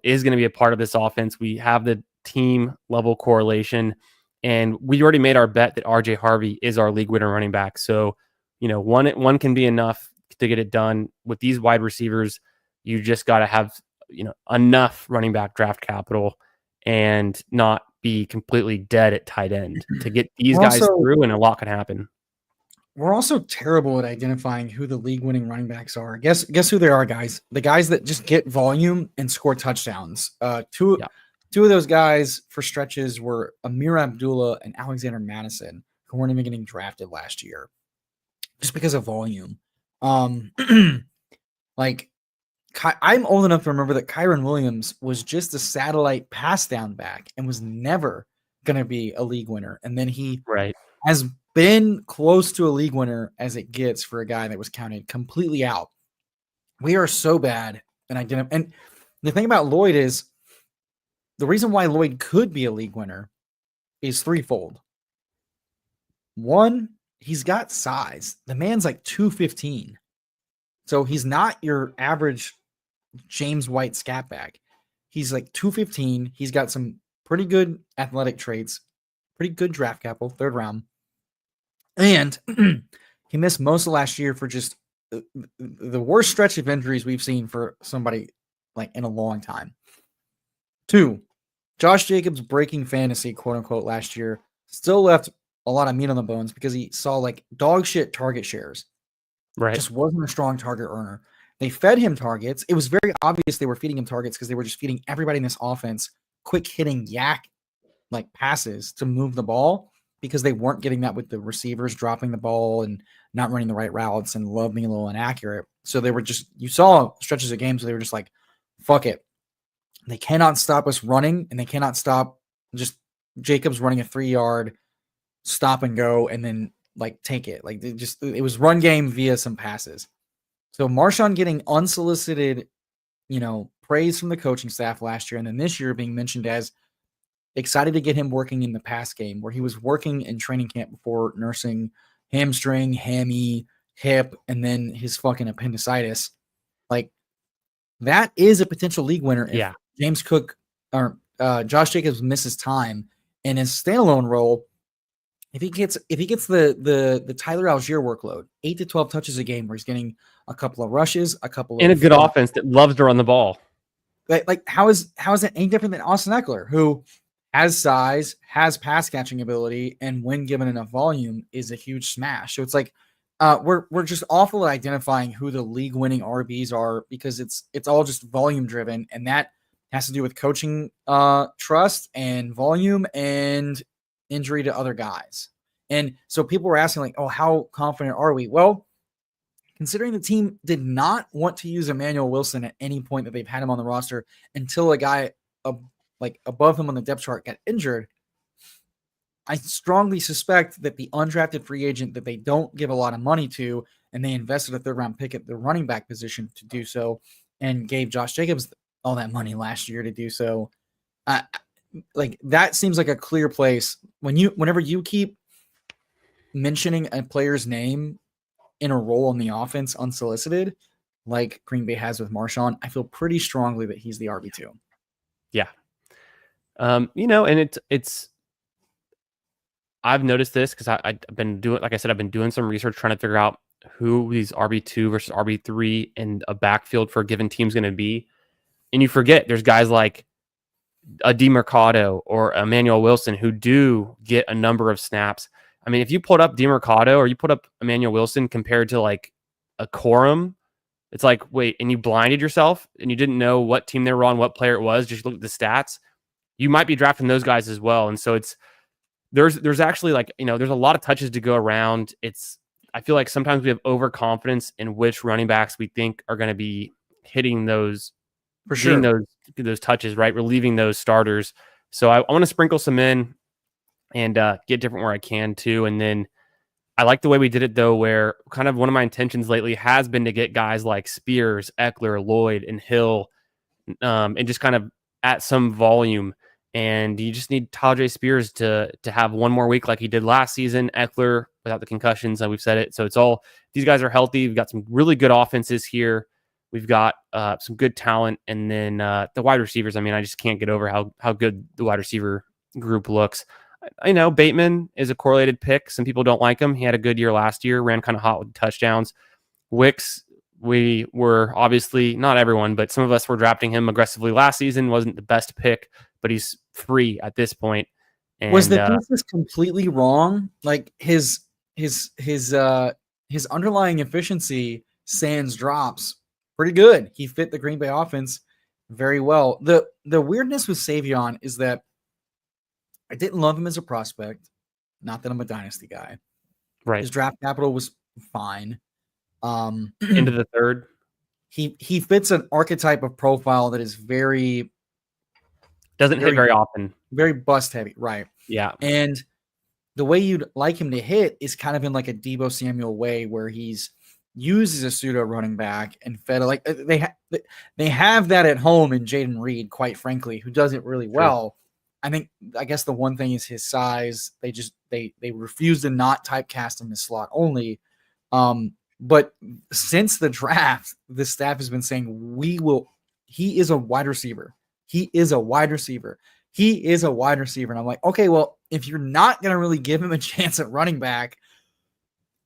[SPEAKER 3] is going to be a part of this offense. We have the team level correlation, and we already made our bet that RJ Harvey is our league winner running back. So, one can be enough to get it done. With these wide receivers, you just got to have, enough running back draft capital and not be completely dead at tight end to get these guys through, and a lot can happen.
[SPEAKER 2] we're also terrible at identifying who the league-winning running backs are. Guess who they are, guys? The guys that just get volume and score touchdowns. Two of those guys for stretches were Amir Abdullah and Alexander Madison, who weren't even getting drafted last year, just because of volume. Like, I'm old enough to remember that Kyron Williams was just a satellite pass down back and was never going to be a league winner, and then he has been close to a league winner as it gets for a guy that was counted completely out. We are so bad. And the thing about Lloyd is the reason why Lloyd could be a league winner is threefold. One, he's got size. The man's like 215. So he's not your average James White scat back. He's like 215. He's got some pretty good athletic traits, pretty good draft capital, 3rd round. And he missed most of last year for just the worst stretch of injuries we've seen for somebody like in a long time. 2, Josh Jacobs breaking fantasy, quote unquote, last year still left a lot of meat on the bones because he saw like dog shit target shares. Just wasn't a strong target earner. They fed him targets. It was very obvious they were feeding him targets because they were just feeding everybody in this offense quick hitting yak like passes to move the ball, because they weren't getting that with the receivers dropping the ball and not running the right routes and Love being a little inaccurate. So they were just, you saw stretches of games where they were just like, fuck it. They cannot stop us running, and they cannot stop just Jacobs running a 3-yard stop and go and then like take it. Like it was run game via some passes. So Marshawn getting unsolicited, praise from the coaching staff last year, and then this year being mentioned as excited to get him working in the pass game, where he was working in training camp before nursing hamstring, hammy, hip, and then his fucking appendicitis. Like, that is a potential league winner if James Cook or Josh Jacobs misses time in his standalone role. If he gets the Tyler Algier workload, 8 to 12 touches a game, where he's getting a couple of rushes, a
[SPEAKER 3] good offense that loves to run the ball.
[SPEAKER 2] Like how is that any different than Austin Eckler, who has size, has pass catching ability, and when given enough volume is a huge smash. So it's like we're just awful at identifying who the league winning RBs are, because it's all just volume driven, and that has to do with coaching trust and volume and injury to other guys. And so people were asking like, oh, how confident are we? Well, considering the team did not want to use Emmanuel Wilson at any point that they've had him on the roster until a guy above him on the depth chart got injured, I strongly suspect that the undrafted free agent that they don't give a lot of money to, and they invested a 3rd round pick at the running back position to do so, and gave Josh Jacobs all that money last year to do so. Like, that seems like a clear place whenever you keep mentioning a player's name in a role in the offense unsolicited, like Green Bay has with Marshawn, I feel pretty strongly that he's the RB2.
[SPEAKER 3] Yeah. And it's I've noticed this because I've been doing, like I said, I've been doing some research trying to figure out who these RB2 versus RB3 in a backfield for a given team is going to be. And you forget there's guys like a DeMercado or Emmanuel Wilson who do get a number of snaps. I mean, if you put up DeMercado or you put up Emmanuel Wilson compared to like a Corum, it's like, wait, and you blinded yourself and you didn't know what team they were on, what player it was, just look at the stats. You might be drafting those guys as well. And so there's actually like, there's a lot of touches to go around. I feel like sometimes we have overconfidence in which running backs we think are going to be hitting those,
[SPEAKER 2] for sure,
[SPEAKER 3] those touches, right? Relieving those starters. So I want to sprinkle some in and get different where I can too. And then I like the way we did it though, where kind of one of my intentions lately has been to get guys like Spears, Eckler, Lloyd, and Hill, and just kind of at some volume. And you just need Tajay Spears to have one more week like he did last season. Eckler without the concussions, and we've said it. So it's all, these guys are healthy. We've got some really good offenses here. We've got some good talent. And then the wide receivers, I mean, I just can't get over how good the wide receiver group looks. I know Bateman is a correlated pick. Some people don't like him. He had a good year last year, ran kind of hot with touchdowns. Wicks, we were obviously, not everyone, but some of us were drafting him aggressively last season. Wasn't the best pick, but he's free at this point. And,
[SPEAKER 2] was the thesis completely wrong? Like his his underlying efficiency sans drops pretty good. He fit the Green Bay offense very well. The weirdness with Savion is that I didn't love him as a prospect. Not that I'm a dynasty guy.
[SPEAKER 3] Right.
[SPEAKER 2] His draft capital was fine.
[SPEAKER 3] Into the third.
[SPEAKER 2] He fits an archetype of profile that is very
[SPEAKER 3] doesn't hit very often.
[SPEAKER 2] Very bust heavy, right?
[SPEAKER 3] Yeah.
[SPEAKER 2] And the way you'd like him to hit is kind of in like a Deebo Samuel way, where he's used as a pseudo running back and fed like they have that at home in Jaden Reed, quite frankly, who does it really well. I guess the one thing is his size. They refuse to not typecast him as slot only. But since the draft, the staff has been saying he is a wide receiver. He is a wide receiver. He is a wide receiver. And I'm like, okay, well, if you're not going to really give him a chance at running back,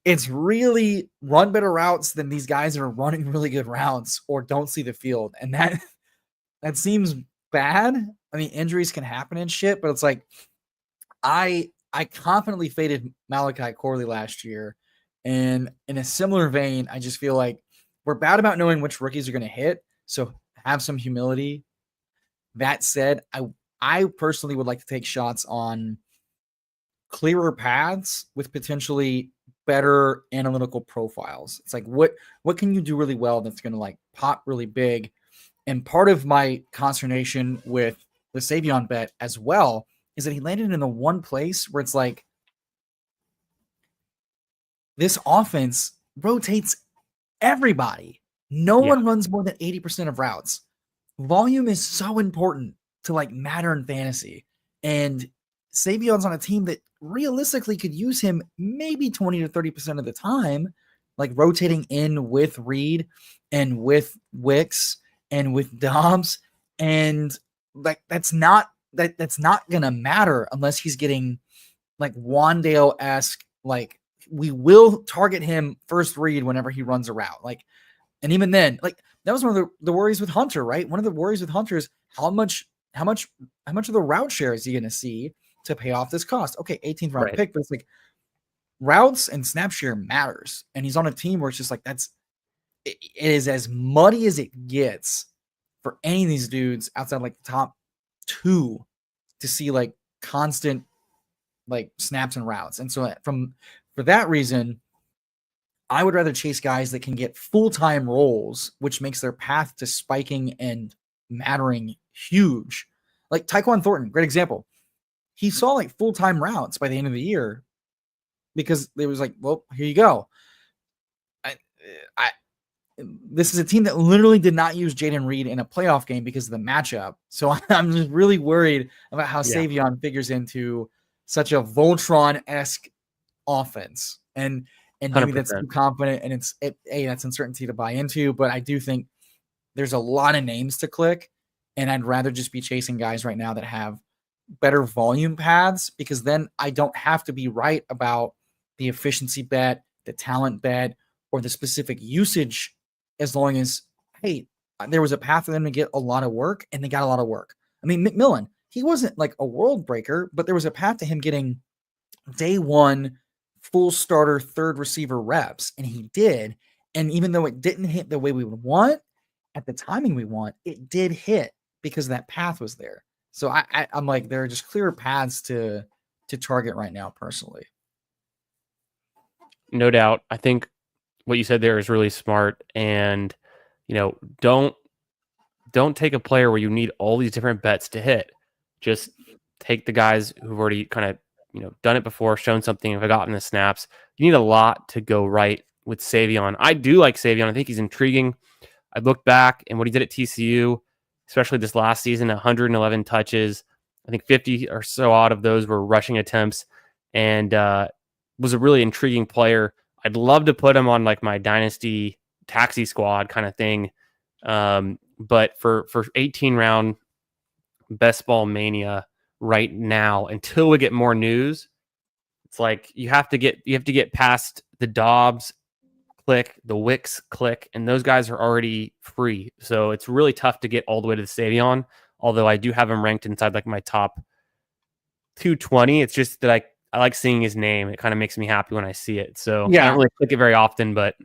[SPEAKER 2] it's really run better routes than these guys that are running really good routes or don't see the field. And that seems bad. I mean, injuries can happen and shit, but it's like, I confidently faded Malachi Corley last year. And in a similar vein, I just feel like we're bad about knowing which rookies are going to hit. So have some humility. That said, I personally would like to take shots on clearer paths with potentially better analytical profiles. It's like, what can you do really well that's going to like pop really big? And part of my consternation with the Savion bet as well is that he landed in the one place where it's like, this offense rotates everybody. No one runs more than 80% of routes. Volume is so important to like matter in fantasy. And Savion's on a team that realistically could use him maybe 20 to 30% of the time, like rotating in with Reed and with Wicks and with Dobbs. And like, that's not going to matter unless he's getting like Wandale-esque, like, we will target him first read whenever he runs a route. Like, and even then, like, that was one of the worries with Hunter, right? One of the worries with Hunter is how much of the route share is he going to see to pay off this cost? Okay, 18th round pick, but it's like routes and snap share matters. And he's on a team where it's just like, it is as muddy as it gets for any of these dudes outside like the top two to see like constant like snaps and routes. And so for that reason, I would rather chase guys that can get full-time roles, which makes their path to spiking and mattering huge. Like Tyquan Thornton, great example. He saw like full-time routes by the end of the year because it was like, well, here you go. This is a team that literally did not use Jaden Reed in a playoff game because of the matchup. So I'm just really worried about how Savion figures into such a Voltron-esque offense. And maybe 100%. That's too confident and that's uncertainty to buy into, but I do think there's a lot of names to click, and I'd rather just be chasing guys right now that have better volume paths, because then I don't have to be right about the efficiency bet, the talent bet, or the specific usage, as long as, hey, there was a path for them to get a lot of work, and they got a lot of work. I mean, McMillan, he wasn't like a world breaker, but there was a path to him getting day one full starter third receiver reps, and he did. And even though it didn't hit the way we would want at the timing we want, it did hit because that path was there. So I'm like, there are just clearer paths to target right now, personally.
[SPEAKER 3] No doubt. I think what you said there is really smart. And, don't take a player where you need all these different bets to hit. Just take the guys who've already kind of, done it before, shown something, have gotten the snaps. You need a lot to go right with Savion. I do like Savion. I think he's intriguing. I looked back and what he did at TCU, especially this last season, 111 touches. I think 50 or so odd of those were rushing attempts, and was a really intriguing player. I'd love to put him on like my dynasty taxi squad kind of thing. But for 18 round best ball mania right now, until we get more news, it's like you have to get past the Dobbs click, the Wicks click, and those guys are already free. So it's really tough to get all the way to the Savion, although I do have him ranked inside like my top 220. It's just that I like seeing his name. It kind of makes me happy when I see it. So I
[SPEAKER 2] Yeah.
[SPEAKER 3] don't really click it very often, but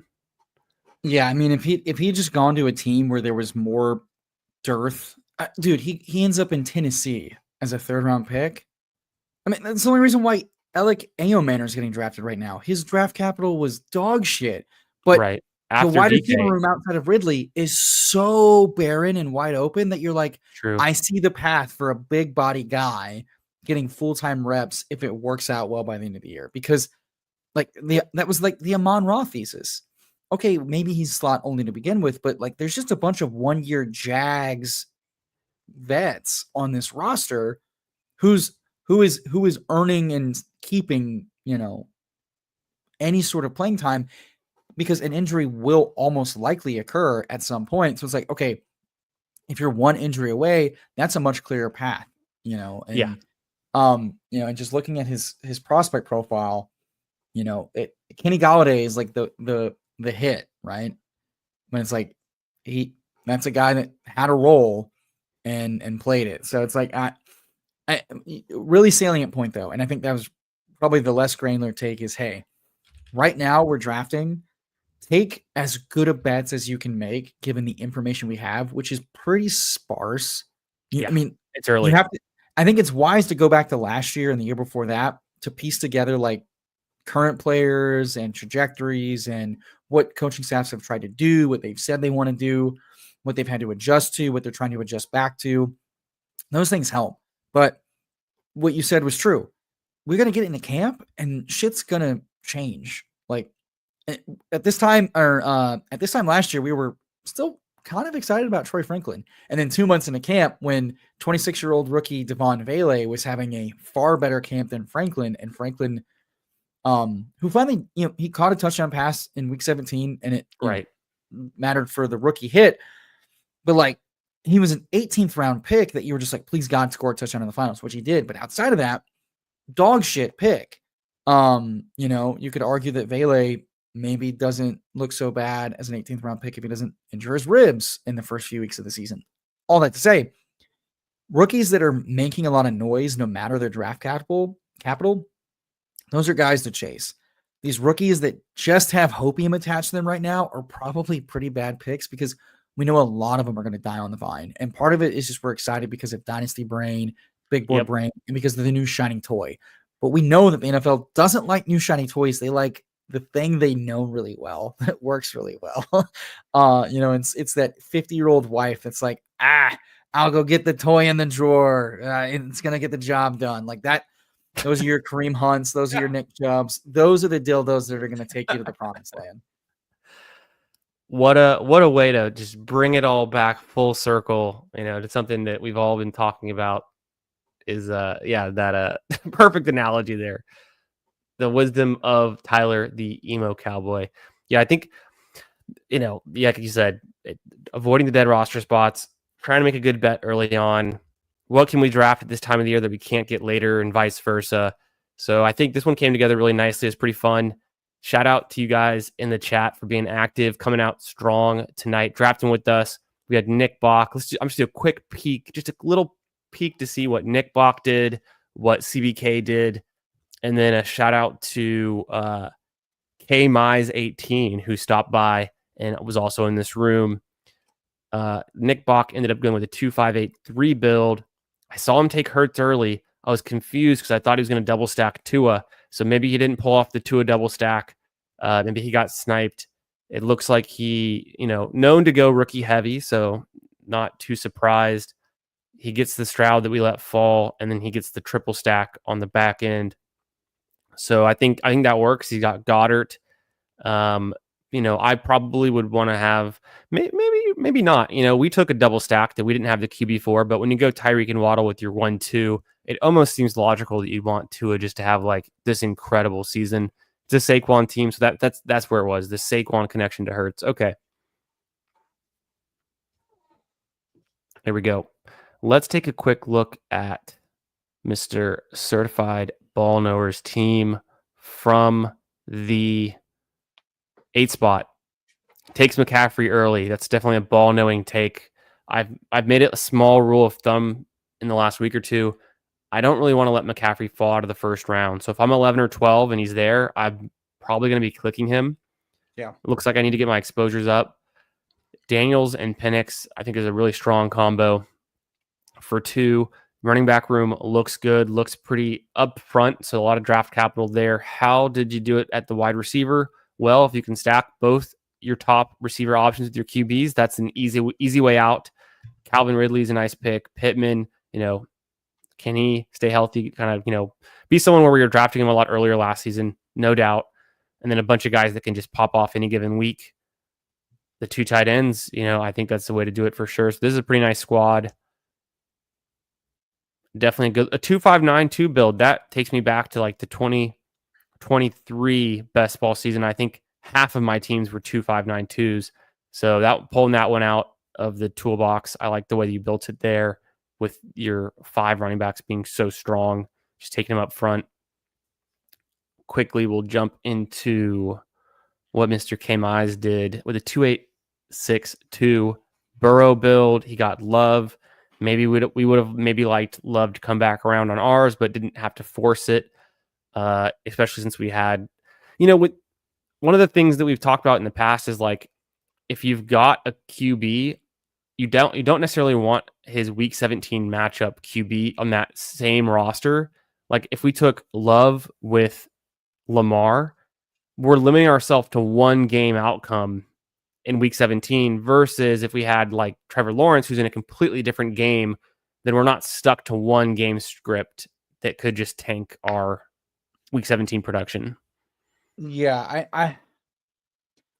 [SPEAKER 2] Yeah, I mean, if he had just gone to a team where there was more dearth, dude, he ends up in Tennessee as a 3rd-round pick. I mean, that's the only reason why Alec Ayomanor is getting drafted right now. His draft capital was dog shit, but
[SPEAKER 3] right
[SPEAKER 2] the
[SPEAKER 3] after
[SPEAKER 2] wide receiver
[SPEAKER 3] DK,
[SPEAKER 2] room outside of Ridley is so barren and wide open that you're like,
[SPEAKER 3] true.
[SPEAKER 2] I see the path for a big body guy getting full-time reps if it works out well by the end of the year. Because like that was like the Amon-Ra thesis. Okay, maybe he's slot only to begin with, but like there's just a bunch of 1-year Jags vets on this roster who is earning and keeping, any sort of playing time, because an injury will almost likely occur at some point. So it's like, okay, if you're one injury away, that's a much clearer path, and
[SPEAKER 3] Yeah.
[SPEAKER 2] and just looking at his prospect profile, Kenny Galladay is like the hit, right? When it's like that's a guy that had a role and played it. So it's like I really salient point though, and I think that was probably the less granular take is, hey, right now we're drafting. Take as good a bets as you can make, given the information we have, which is pretty sparse.
[SPEAKER 3] Yeah,
[SPEAKER 2] I mean,
[SPEAKER 3] it's early.
[SPEAKER 2] you have to. I think it's wise to go back to last year and the year before that to piece together like current players and trajectories and what coaching staffs have tried to do, what they've said they want to do, what they've had to adjust to, what they're trying to adjust back to. Those things help. But what you said was true. We're going to get into camp and shit's going to change. Like at this time last year, we were still kind of excited about Troy Franklin. And then 2 months into camp, when 26-year-old rookie Devon Vele was having a far better camp than Franklin, and Franklin, who finally, he caught a touchdown pass in week 17 and it mattered for the rookie hit. But like, he was an 18th round pick that you were just like, please God, score a touchdown in the finals, which he did. But outside of that, dog shit pick. You could argue that Vele maybe doesn't look so bad as an 18th round pick if he doesn't injure his ribs in the first few weeks of the season. All that to say, rookies that are making a lot of noise, no matter their draft capital, those are guys to chase. These rookies that just have hopium attached to them right now are probably pretty bad picks, because we know a lot of them are going to die on the vine. And part of it is just we're excited because of Dynasty Brain, Big Board Brain, and because of the new shining toy. But we know that the NFL doesn't like new shiny toys. They like the thing they know really well, that works really well. It's that 50-year-old wife that's like, I'll go get the toy in the drawer. It's going to get the job done. Like that. Those are your Kareem Hunts. Those are your Nick Chubbs. Those are the dildos that are going to take you to the promised land.
[SPEAKER 3] What a way to just bring it all back full circle, to something that we've all been talking about. Is that perfect analogy there. The wisdom of Tyler, the emo cowboy. Yeah, I think, like you said, avoiding the dead roster spots, trying to make a good bet early on. What can we draft at this time of the year that we can't get later, and vice versa? So I think this one came together really nicely. It's pretty fun. Shout out to you guys in the chat for being active, coming out strong tonight, drafting with us. We had Nick Bach. I'm just do a quick peek, just a little peek to see what Nick Bach did, what CBK did, and then a shout out to KMize18, who stopped by and was also in this room. Nick Bach ended up going with a 2.583 build. I saw him take Hurts early. I was confused because I thought he was going to double stack Tua. So maybe he didn't pull off the Tua double stack. Maybe he got sniped. It looks like he, known to go rookie heavy. So not too surprised. He gets the Stroud that we let fall, and then he gets the triple stack on the back end. So I think that works. He got Goddard. I probably would want to have maybe not. We took a double stack that we didn't have the QB for, but when you go Tyreek and Waddle with your 1-2, it almost seems logical that you'd want Tua just to have like this incredible season. It's a Saquon team, so that's where it was. The Saquon connection to Hurts. Okay, there we go. Let's take a quick look at Mr. Certified Ball Knowers team from the 8 spot. Takes McCaffrey early. That's definitely a ball knowing take. I've made it a small rule of thumb in the last week or two. I don't really want to let McCaffrey fall out of the first round. So if I'm 11 or 12 and he's there, I'm probably going to be clicking him.
[SPEAKER 2] Yeah.
[SPEAKER 3] It looks like I need to get my exposures up. Daniels and Penix, I think, is a really strong combo. For 2, running back room looks good, looks pretty up front. So a lot of draft capital there. How did you do it at the wide receiver? Well, if you can stack both your top receiver options with your QBs, that's an easy way out. Calvin Ridley's a nice pick. Pittman, can he stay healthy? Kind of, be someone where we were drafting him a lot earlier last season, no doubt. And then a bunch of guys that can just pop off any given week. The 2 tight ends, I think that's the way to do it for sure. So this is a pretty nice squad. Definitely good. A 2-5-9-2 build. That takes me back to like the 2023 best ball season. I think half of my teams were 2-5-9-2s. So pulling that one out of the toolbox, I like the way that you built it there with your 5 running backs being so strong, just taking them up front. Quickly, we'll jump into what Mr. K. Mize did with a 2-8-6-2 Burrow build. He got Love. Maybe we would have maybe liked Love to come back around on ours, but didn't have to force it, especially since we had, with one of the things that we've talked about in the past is like, if you've got a QB, you don't necessarily want his week 17 matchup QB on that same roster. Like if we took Love with Lamar, we're limiting ourselves to one game outcome in week 17 versus if we had like Trevor Lawrence, who's in a completely different game, then we're not stuck to one game script that could just tank our week 17 production.
[SPEAKER 2] Yeah,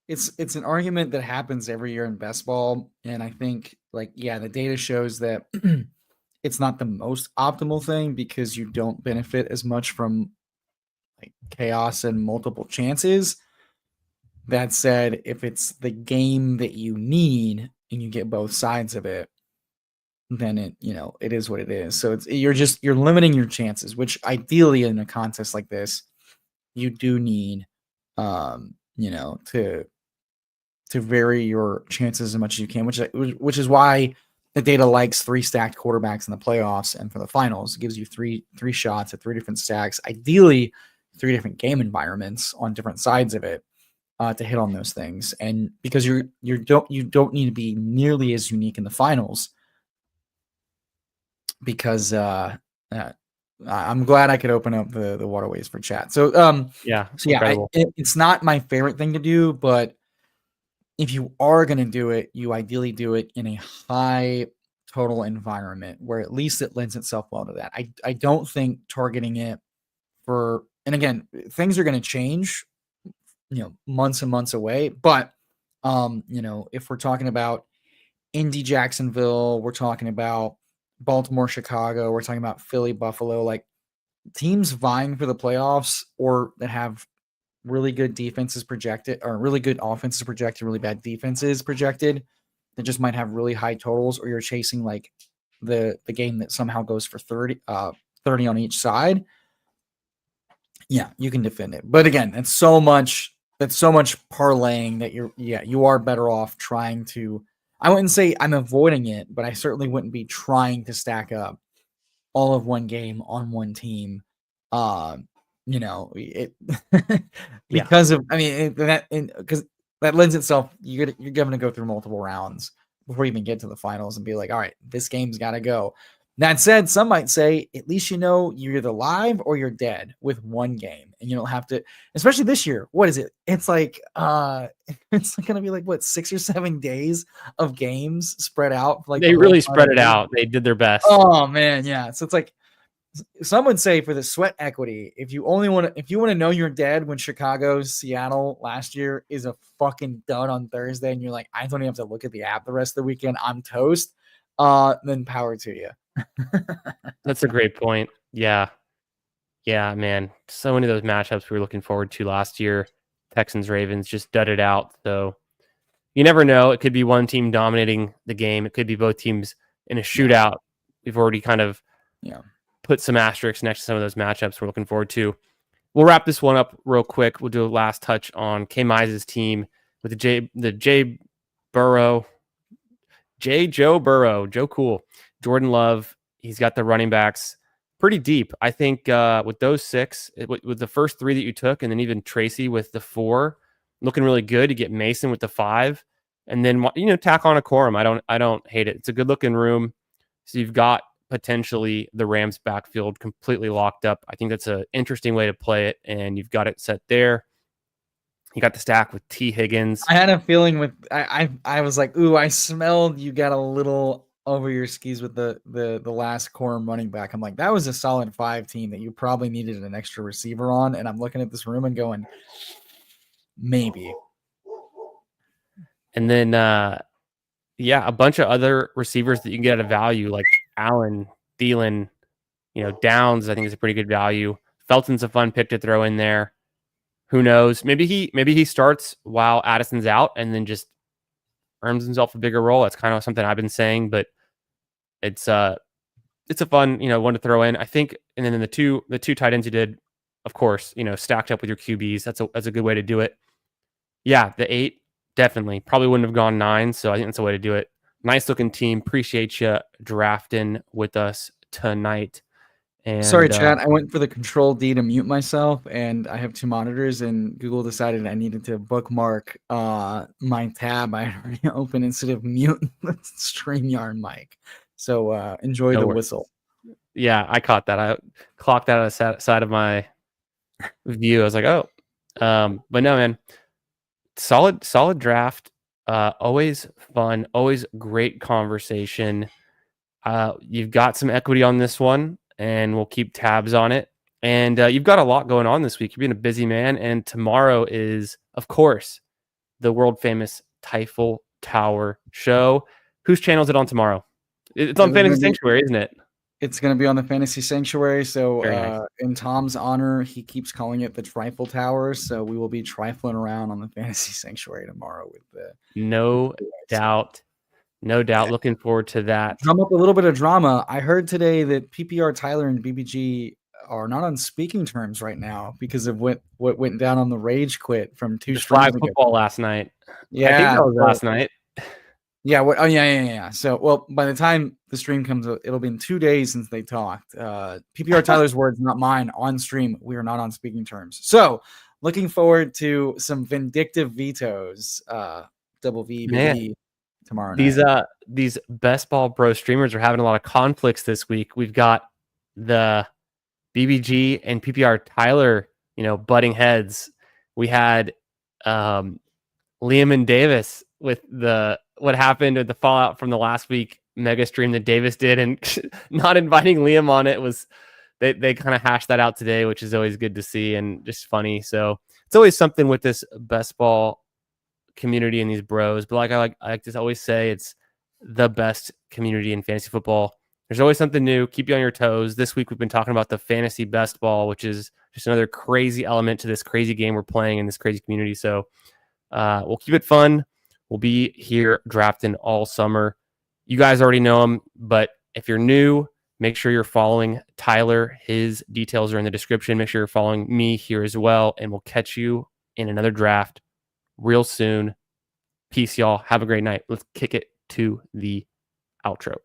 [SPEAKER 2] it's an argument that happens every year in best ball, and I think the data shows that it's not the most optimal thing because you don't benefit as much from like chaos and multiple chances. That said, if it's the game that you need and you get both sides of it, then it is what it is. So you're limiting your chances, which ideally in a contest like this, you do need to vary your chances as much as you can, which is why the data likes 3 stacked quarterbacks in the playoffs and for the finals. It gives you three shots at 3 different stacks, ideally 3 different game environments on different sides of it. To hit on those things, and because you don't need to be nearly as unique in the finals, because I'm glad I could open up the waterways for chat. So it's not my favorite thing to do, but if you are going to do it, you ideally do it in a high total environment where at least it lends itself well to that. I don't think targeting it for, and again, things are going to change months and months away. But, if we're talking about Indy, Jacksonville, we're talking about Baltimore, Chicago, we're talking about Philly, Buffalo, like teams vying for the playoffs or that have really good defenses projected or really good offenses projected, really bad defenses projected that just might have really high totals, or you're chasing like the game that somehow goes for 30 on each side. Yeah, you can defend it. But again, that's so much parlaying that you are better off trying to, I wouldn't say I'm avoiding it, but I certainly wouldn't be trying to stack up all of one game on one team. Because that lends itself, you're going to go through multiple rounds before you even get to the finals and be like, all right, this game's got to go. That said, some might say at least you're either live or you're dead with one game, and you don't have to. Especially this year, what is it? It's like it's going to be like 6 or 7 days of games spread out. Like
[SPEAKER 3] they really spread it out. They did their best.
[SPEAKER 2] Oh man, yeah. So it's like some would say for the sweat equity, if you want to know you're dead when Chicago's Seattle last year is a fucking dud on Thursday, and you're like, I don't even have to look at the app the rest of the weekend, I'm toast. Then power to you.
[SPEAKER 3] That's a great point. Yeah, man. So many of those matchups we were looking forward to last year. Texans, Ravens just dudded out. So you never know. It could be one team dominating the game. It could be both teams in a shootout. We've already kind of put some asterisks next to some of those matchups we're looking forward to. We'll wrap this one up real quick. We'll do a last touch on K. Mize's team with the Joe Burrow, Joe Cool, Jordan Love. He's got the running backs pretty deep. I think with those 6, with the first 3 that you took, and then even Tracy with the 4, looking really good. You get Mason with the 5, and then tack on a quorum. I don't hate it. It's a good looking room. So you've got potentially the Rams backfield completely locked up. I think that's an interesting way to play it, and you've got it set there. You got the stack with T. Higgins.
[SPEAKER 2] I had a feeling with I was like, ooh, I smelled you got a little over your skis with the last quorum running back. I'm like, that was a solid 5 team that you probably needed an extra receiver on. And I'm looking at this room and going, maybe.
[SPEAKER 3] And then a bunch of other receivers that you can get at a value, like Allen, Thielen, Downs, I think is a pretty good value. Felton's a fun pick to throw in there. Who knows? Maybe he starts while Addison's out and then just earns himself a bigger role. That's kind of something I've been saying, but it's a fun, one to throw in. I think, and then in the two tight ends you did, of course, stacked up with your QBs. That's a good way to do it. Yeah, the 8 definitely probably wouldn't have gone 9, so I think that's a way to do it. Nice looking team. Appreciate you drafting with us tonight. And
[SPEAKER 2] sorry, chat. I went for the Control D to mute myself, and I have 2 monitors, and Google decided I needed to bookmark my tab I had already open instead of mute the StreamYard mic. So enjoy the whistle.
[SPEAKER 3] Yeah, I caught that. I clocked that on the side of my view. I was like, oh. But no, man. Solid draft. Always fun. Always great conversation. You've got some equity on this one, and we'll keep tabs on it. And you've got a lot going on this week. You're being a busy man. And tomorrow is, of course, the world famous Typhel Tower show. Whose channel is it on tomorrow? It's on Fantasy Sanctuary, isn't it?
[SPEAKER 2] It's going to be on the Fantasy Sanctuary. So
[SPEAKER 3] nice.
[SPEAKER 2] In Tom's honor, he keeps calling it the Trifle Tower. So we will be trifling around on the Fantasy Sanctuary tomorrow with the
[SPEAKER 3] No doubt. Looking forward to that.
[SPEAKER 2] Drum up a little bit of drama. I heard today that PPR Tyler and BBG are not on speaking terms right now because of what went down on the rage quit from 2 streams ago.
[SPEAKER 3] Football last night.
[SPEAKER 2] Yeah,
[SPEAKER 3] I think that was last night.
[SPEAKER 2] Yeah. Yeah. So, well, by the time the stream comes, it'll be in 2 days since they talked. PPR Tyler's words, not mine, on stream. We are not on speaking terms. So, looking forward to some vindictive vetoes. Double V, BB, tomorrow night.
[SPEAKER 3] These Best Ball Bro streamers are having a lot of conflicts this week. We've got the BBG and PPR Tyler, butting heads. We had Liam and Davis with what happened with the fallout from the last week mega stream that Davis did, and not inviting Liam on it was they kind of hashed that out today, which is always good to see and just funny. So it's always something with this Best Ball community and these bros. But I like to always say, it's the best community in fantasy football. There's always something new. Keep you on your toes. This week we've been talking about the fantasy best ball, which is just another crazy element to this crazy game we're playing in this crazy community. So we'll keep it fun. We'll be here drafting all summer. You guys already know him, but if you're new, make sure you're following Tyler. His details are in the description. Make sure you're following me here as well, and we'll catch you in another draft real soon. Peace, y'all. Have a great night. Let's kick it to the outro.